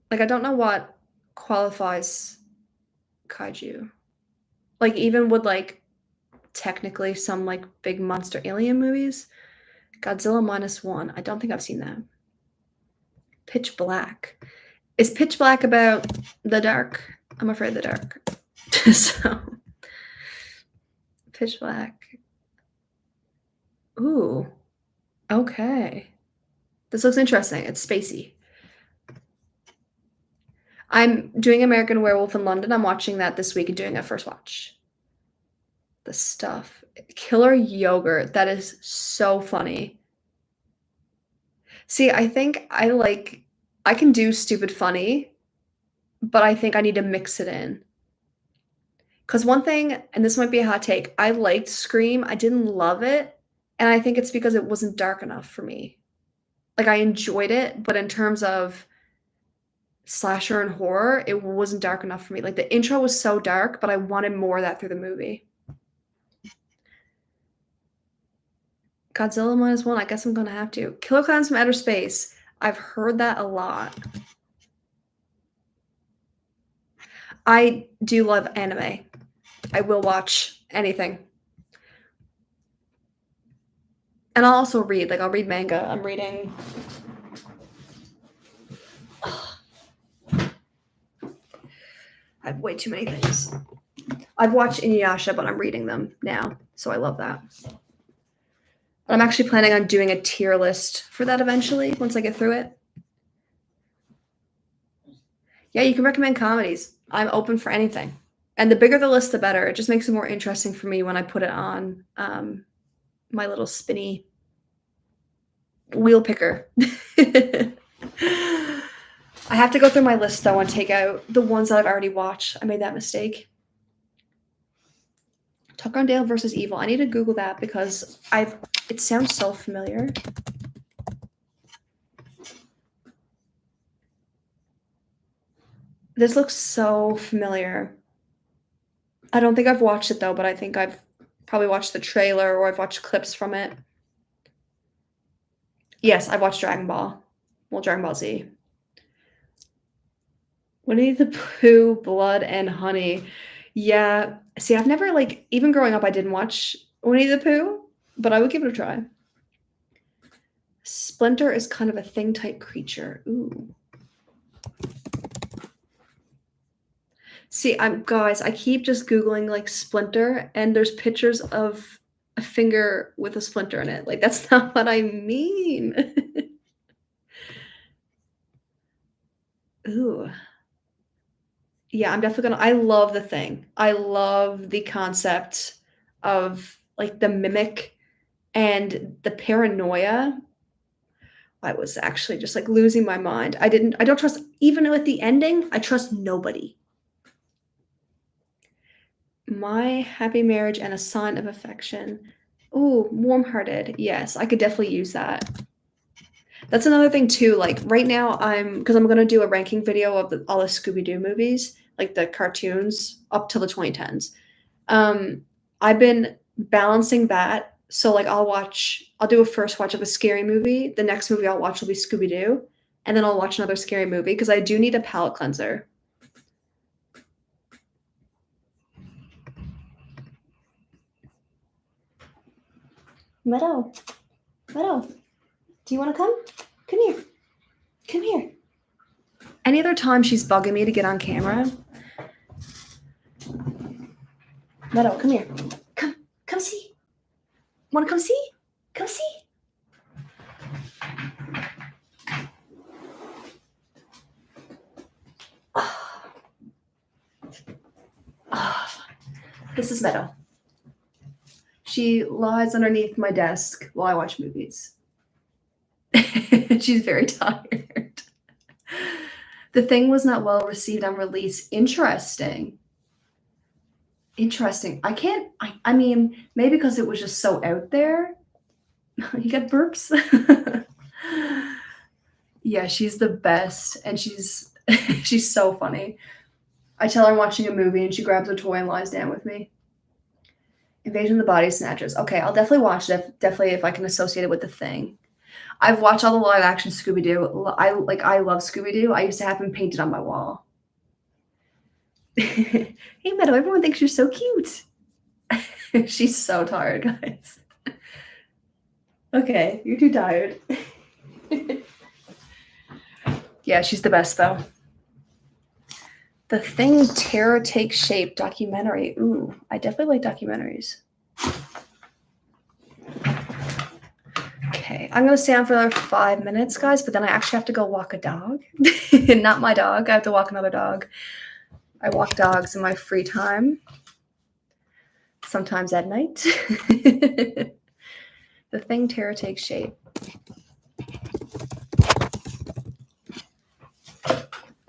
Like, I don't know what qualifies kaiju. Like, even with, like, technically some, like, big monster alien movies, Godzilla Minus One, I don't think I've seen that. Pitch Black. Is Pitch Black about the dark? I'm afraid of the dark. So, Pitch Black. Ooh, okay. This looks interesting. It's spacey. I'm doing American Werewolf in London. I'm watching that this week and doing a first watch. The stuff. Killer yogurt. That is so funny. See, I think I can do stupid funny, but I think I need to mix it in. Because one thing, and this might be a hot take, I liked Scream. I didn't love it, and I think it's because it wasn't dark enough for me. Like, I enjoyed it, but in terms of slasher and horror, it wasn't dark enough for me. Like, the intro was so dark, but I wanted more of that through the movie. Godzilla Minus One, I guess I'm gonna have to. Killer Clowns from Outer Space. I've heard that a lot. I do love anime. I will watch anything. And I'll also read, like, I'll read manga. I'm reading I have way too many things. I've watched Inuyasha, but I'm reading them now, so I love that. I'm actually planning on doing a tier list for that eventually once I get through it. Yeah, you can recommend comedies. I'm open for anything. And the bigger the list, the better. It just makes it more interesting for me when I put it on my little spinny wheel picker. I have to go through my list though and take out the ones that I've already watched. I made that mistake. Tucker and Dale versus Evil. I need to Google that because it sounds so familiar. This looks so familiar. I don't think I've watched it though, but I think I've probably watched the trailer or I've watched clips from it. Yes, I've watched Dragon Ball. Well, Dragon Ball Z. Winnie the Pooh, Blood and Honey. Yeah. See, I've never like even growing up I didn't watch Winnie the Pooh, but I would give it a try. Splinter is kind of a thing type creature. Ooh. See, guys, I keep just Googling like Splinter and there's pictures of a finger with a splinter in it. Like that's not what I mean. Ooh. Yeah, I'm definitely gonna I love the thing. I love the concept of like the mimic and the paranoia. I was actually just like losing my mind. I don't trust even with the ending, I trust nobody. My Happy Marriage and a Sign of Affection. Ooh, warm-hearted. Yes, I could definitely use that. That's another thing too, like, right now because I'm gonna do a ranking video of all the Scooby-Doo movies, like the cartoons up till the 2010s. I've been balancing that, so, like, I'll do a first watch of a scary movie, the next movie I'll watch will be Scooby-Doo, and then I'll watch another scary movie because I do need a palate cleanser. Meadow. Meadow. Do you wanna come? Come here. Come here. Any other time she's bugging me to get on camera. Meadow, come here. Come see. Wanna come see? Come see. Oh. Oh. This is Meadow. She lies underneath my desk while I watch movies. She's very tired. The Thing was not well received on release. Interesting. Interesting. I mean, maybe because it was just so out there. You get burps? Yeah, she's the best, and she's she's so funny. I tell her I'm watching a movie, and she grabs a toy and lies down with me. Invasion of the Body Snatchers. Okay, I'll definitely watch it. Definitely if I can associate it with The Thing. I've watched all the live action Scooby Doo. I love Scooby Doo. I used to have him painted on my wall. Hey Meadow, everyone thinks you're so cute. She's so tired, guys. Okay, you're too tired. Yeah, she's the best though. The Thing Terror Takes Shape documentary. Ooh, I definitely like documentaries. Okay, I'm gonna stay on for another 5 minutes, guys, but then I actually have to go walk a dog. Not my dog. I have to walk another dog. I walk dogs in my free time, sometimes at night. The Thing Terror Takes Shape.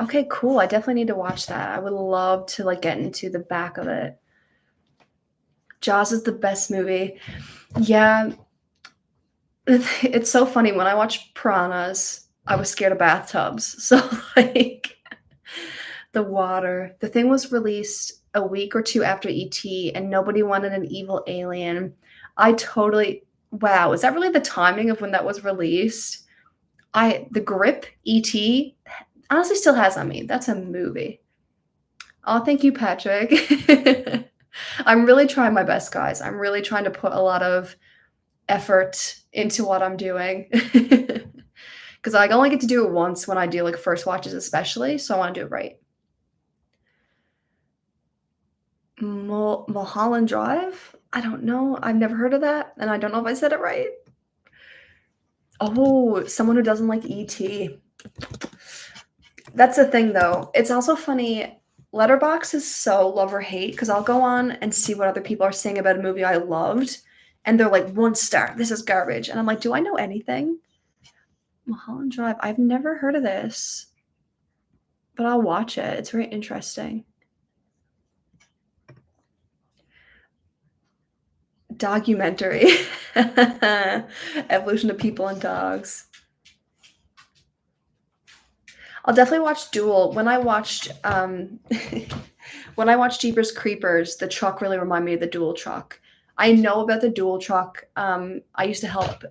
Okay, cool. I definitely need to watch that. I would love to like get into the back of it. Jaws is the best movie. Yeah. It's so funny. When I watch Piranhas, I was scared of bathtubs. So like the water. The Thing was released a week or two after E.T. and nobody wanted an evil alien. Wow, is that really the timing of when that was released? The Grip, E.T. honestly still has on me. That's a movie. Oh, thank you, Patrick. I'm really trying my best, guys. I'm really trying to put a lot of effort into what I'm doing. Because I only get to do it once when I do like first watches, especially. So I want to do it right. Mulholland Drive? I don't know. I've never heard of that. And I don't know if I said it right. Oh, someone who doesn't like E.T. That's the thing, though. It's also funny. Letterbox is so love or hate because I'll go on and see what other people are saying about a movie I loved, and they're like, 1 star, this is garbage. And I'm like, do I know anything? Mulholland Drive. I've never heard of this, but I'll watch it. It's very interesting. Documentary. Evolution of People and Dogs. I'll definitely watch Duel. When I watched Jeepers Creepers, the truck really reminded me of the Duel truck. I know about the Duel truck. I used to help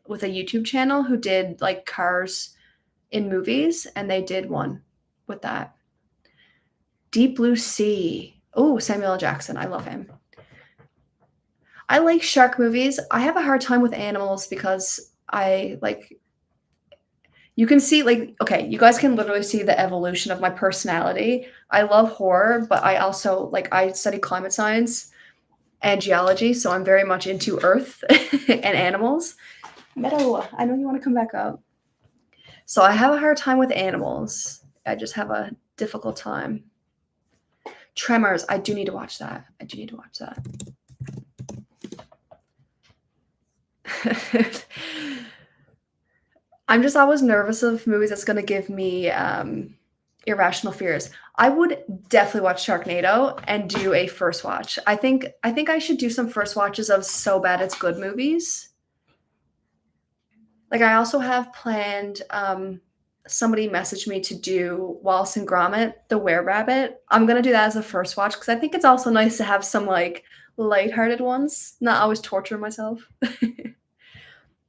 with a YouTube channel who did like cars in movies, and they did one with that. Deep Blue Sea. Oh, Samuel L. Jackson. I love him. I like shark movies. I have a hard time with animals because you can see okay, you guys can literally see the evolution of my personality. I love horror, but I also I study climate science and geology, so I'm very much into earth and animals. Meadow, I know you want to come back up. So I have a hard time with animals. I just have a difficult time. Tremors, I do need to watch that. I'm just always nervous of movies that's going to give me irrational fears. I would definitely watch Sharknado and do a first watch. I think I should do some first watches of so bad it's good movies. Like I also have planned somebody messaged me to do Wallace and Gromit, the Were-Rabbit. I'm going to do that as a first watch because I think it's also nice to have some lighthearted ones, not always torture myself.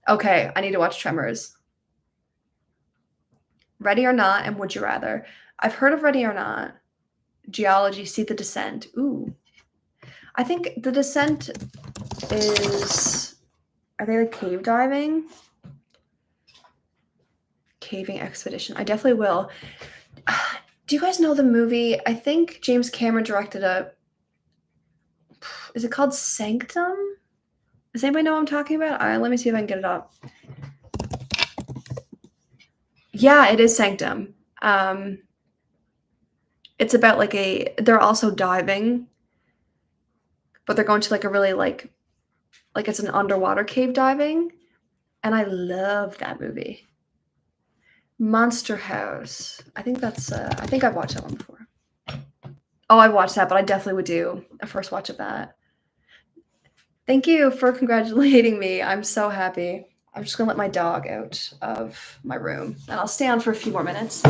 Okay, I need to watch Tremors. Ready or Not and Would You Rather. I've heard of Ready or Not. Geology, See the Descent. Ooh. I think The Descent is... Are they cave diving? Caving expedition. I definitely will. Do you guys know the movie? I think James Cameron directed Is it called Sanctum? Does anybody know what I'm talking about? Let me see if I can get it up. Yeah, it is Sanctum. It's about they're also diving, but they're going to like a really like it's an underwater cave diving, and I love that movie. Monster House. I think that's I think I've watched that one before. Oh, I watched that, but I definitely would do a first watch of that. Thank you for congratulating me. I'm so happy. I'm just gonna let my dog out of my room, and I'll stay on for a few more minutes.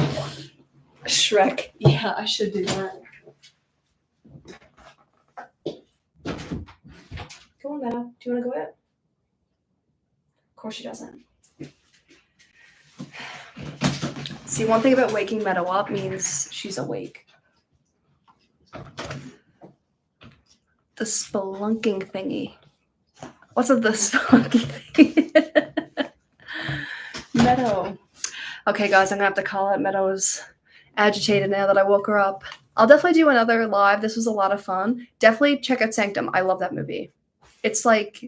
Shrek. Yeah, I should do that. Go on, Meadow. Do you want to go out? Of course she doesn't. See, one thing about waking Meadow up means she's awake. The spelunking thingy. What's up, the spelunking thingy? Meadow. Okay, guys, I'm gonna have to call it. Meadow's agitated now that I woke her up. I'll definitely do another live. This was a lot of fun. Definitely check out Sanctum. I love that movie. It's like,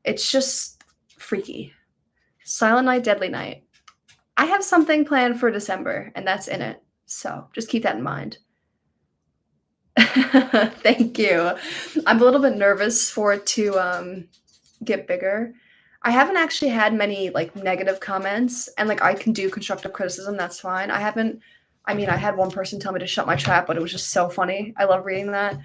it's just freaky. Silent Night, Deadly Night. I have something planned for December, and that's in it. So just keep that in mind. Thank you. I'm a little bit nervous for it to get bigger. I haven't actually had many like negative comments, and like I can do constructive criticism. That's fine. I had one person tell me to shut my trap, but it was just so funny. I love reading that.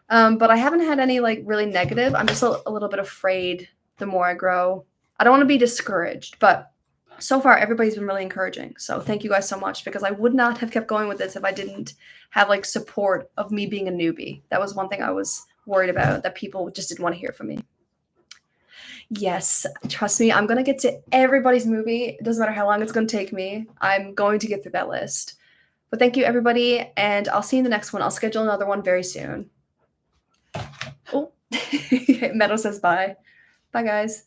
But I haven't had any like really negative. I'm just a little bit afraid the more I grow. I don't want to be discouraged, but so far everybody's been really encouraging. So thank you guys so much, because I would not have kept going with this if I didn't have like support of me being a newbie. That was one thing I was worried about, that people just didn't want to hear from me. Yes, trust me, I'm going to get to everybody's movie. It doesn't matter how long it's going to take me. I'm going to get through that list. But thank you, everybody, and I'll see you in the next one. I'll schedule another one very soon. Oh, Meadow says bye. Bye, guys.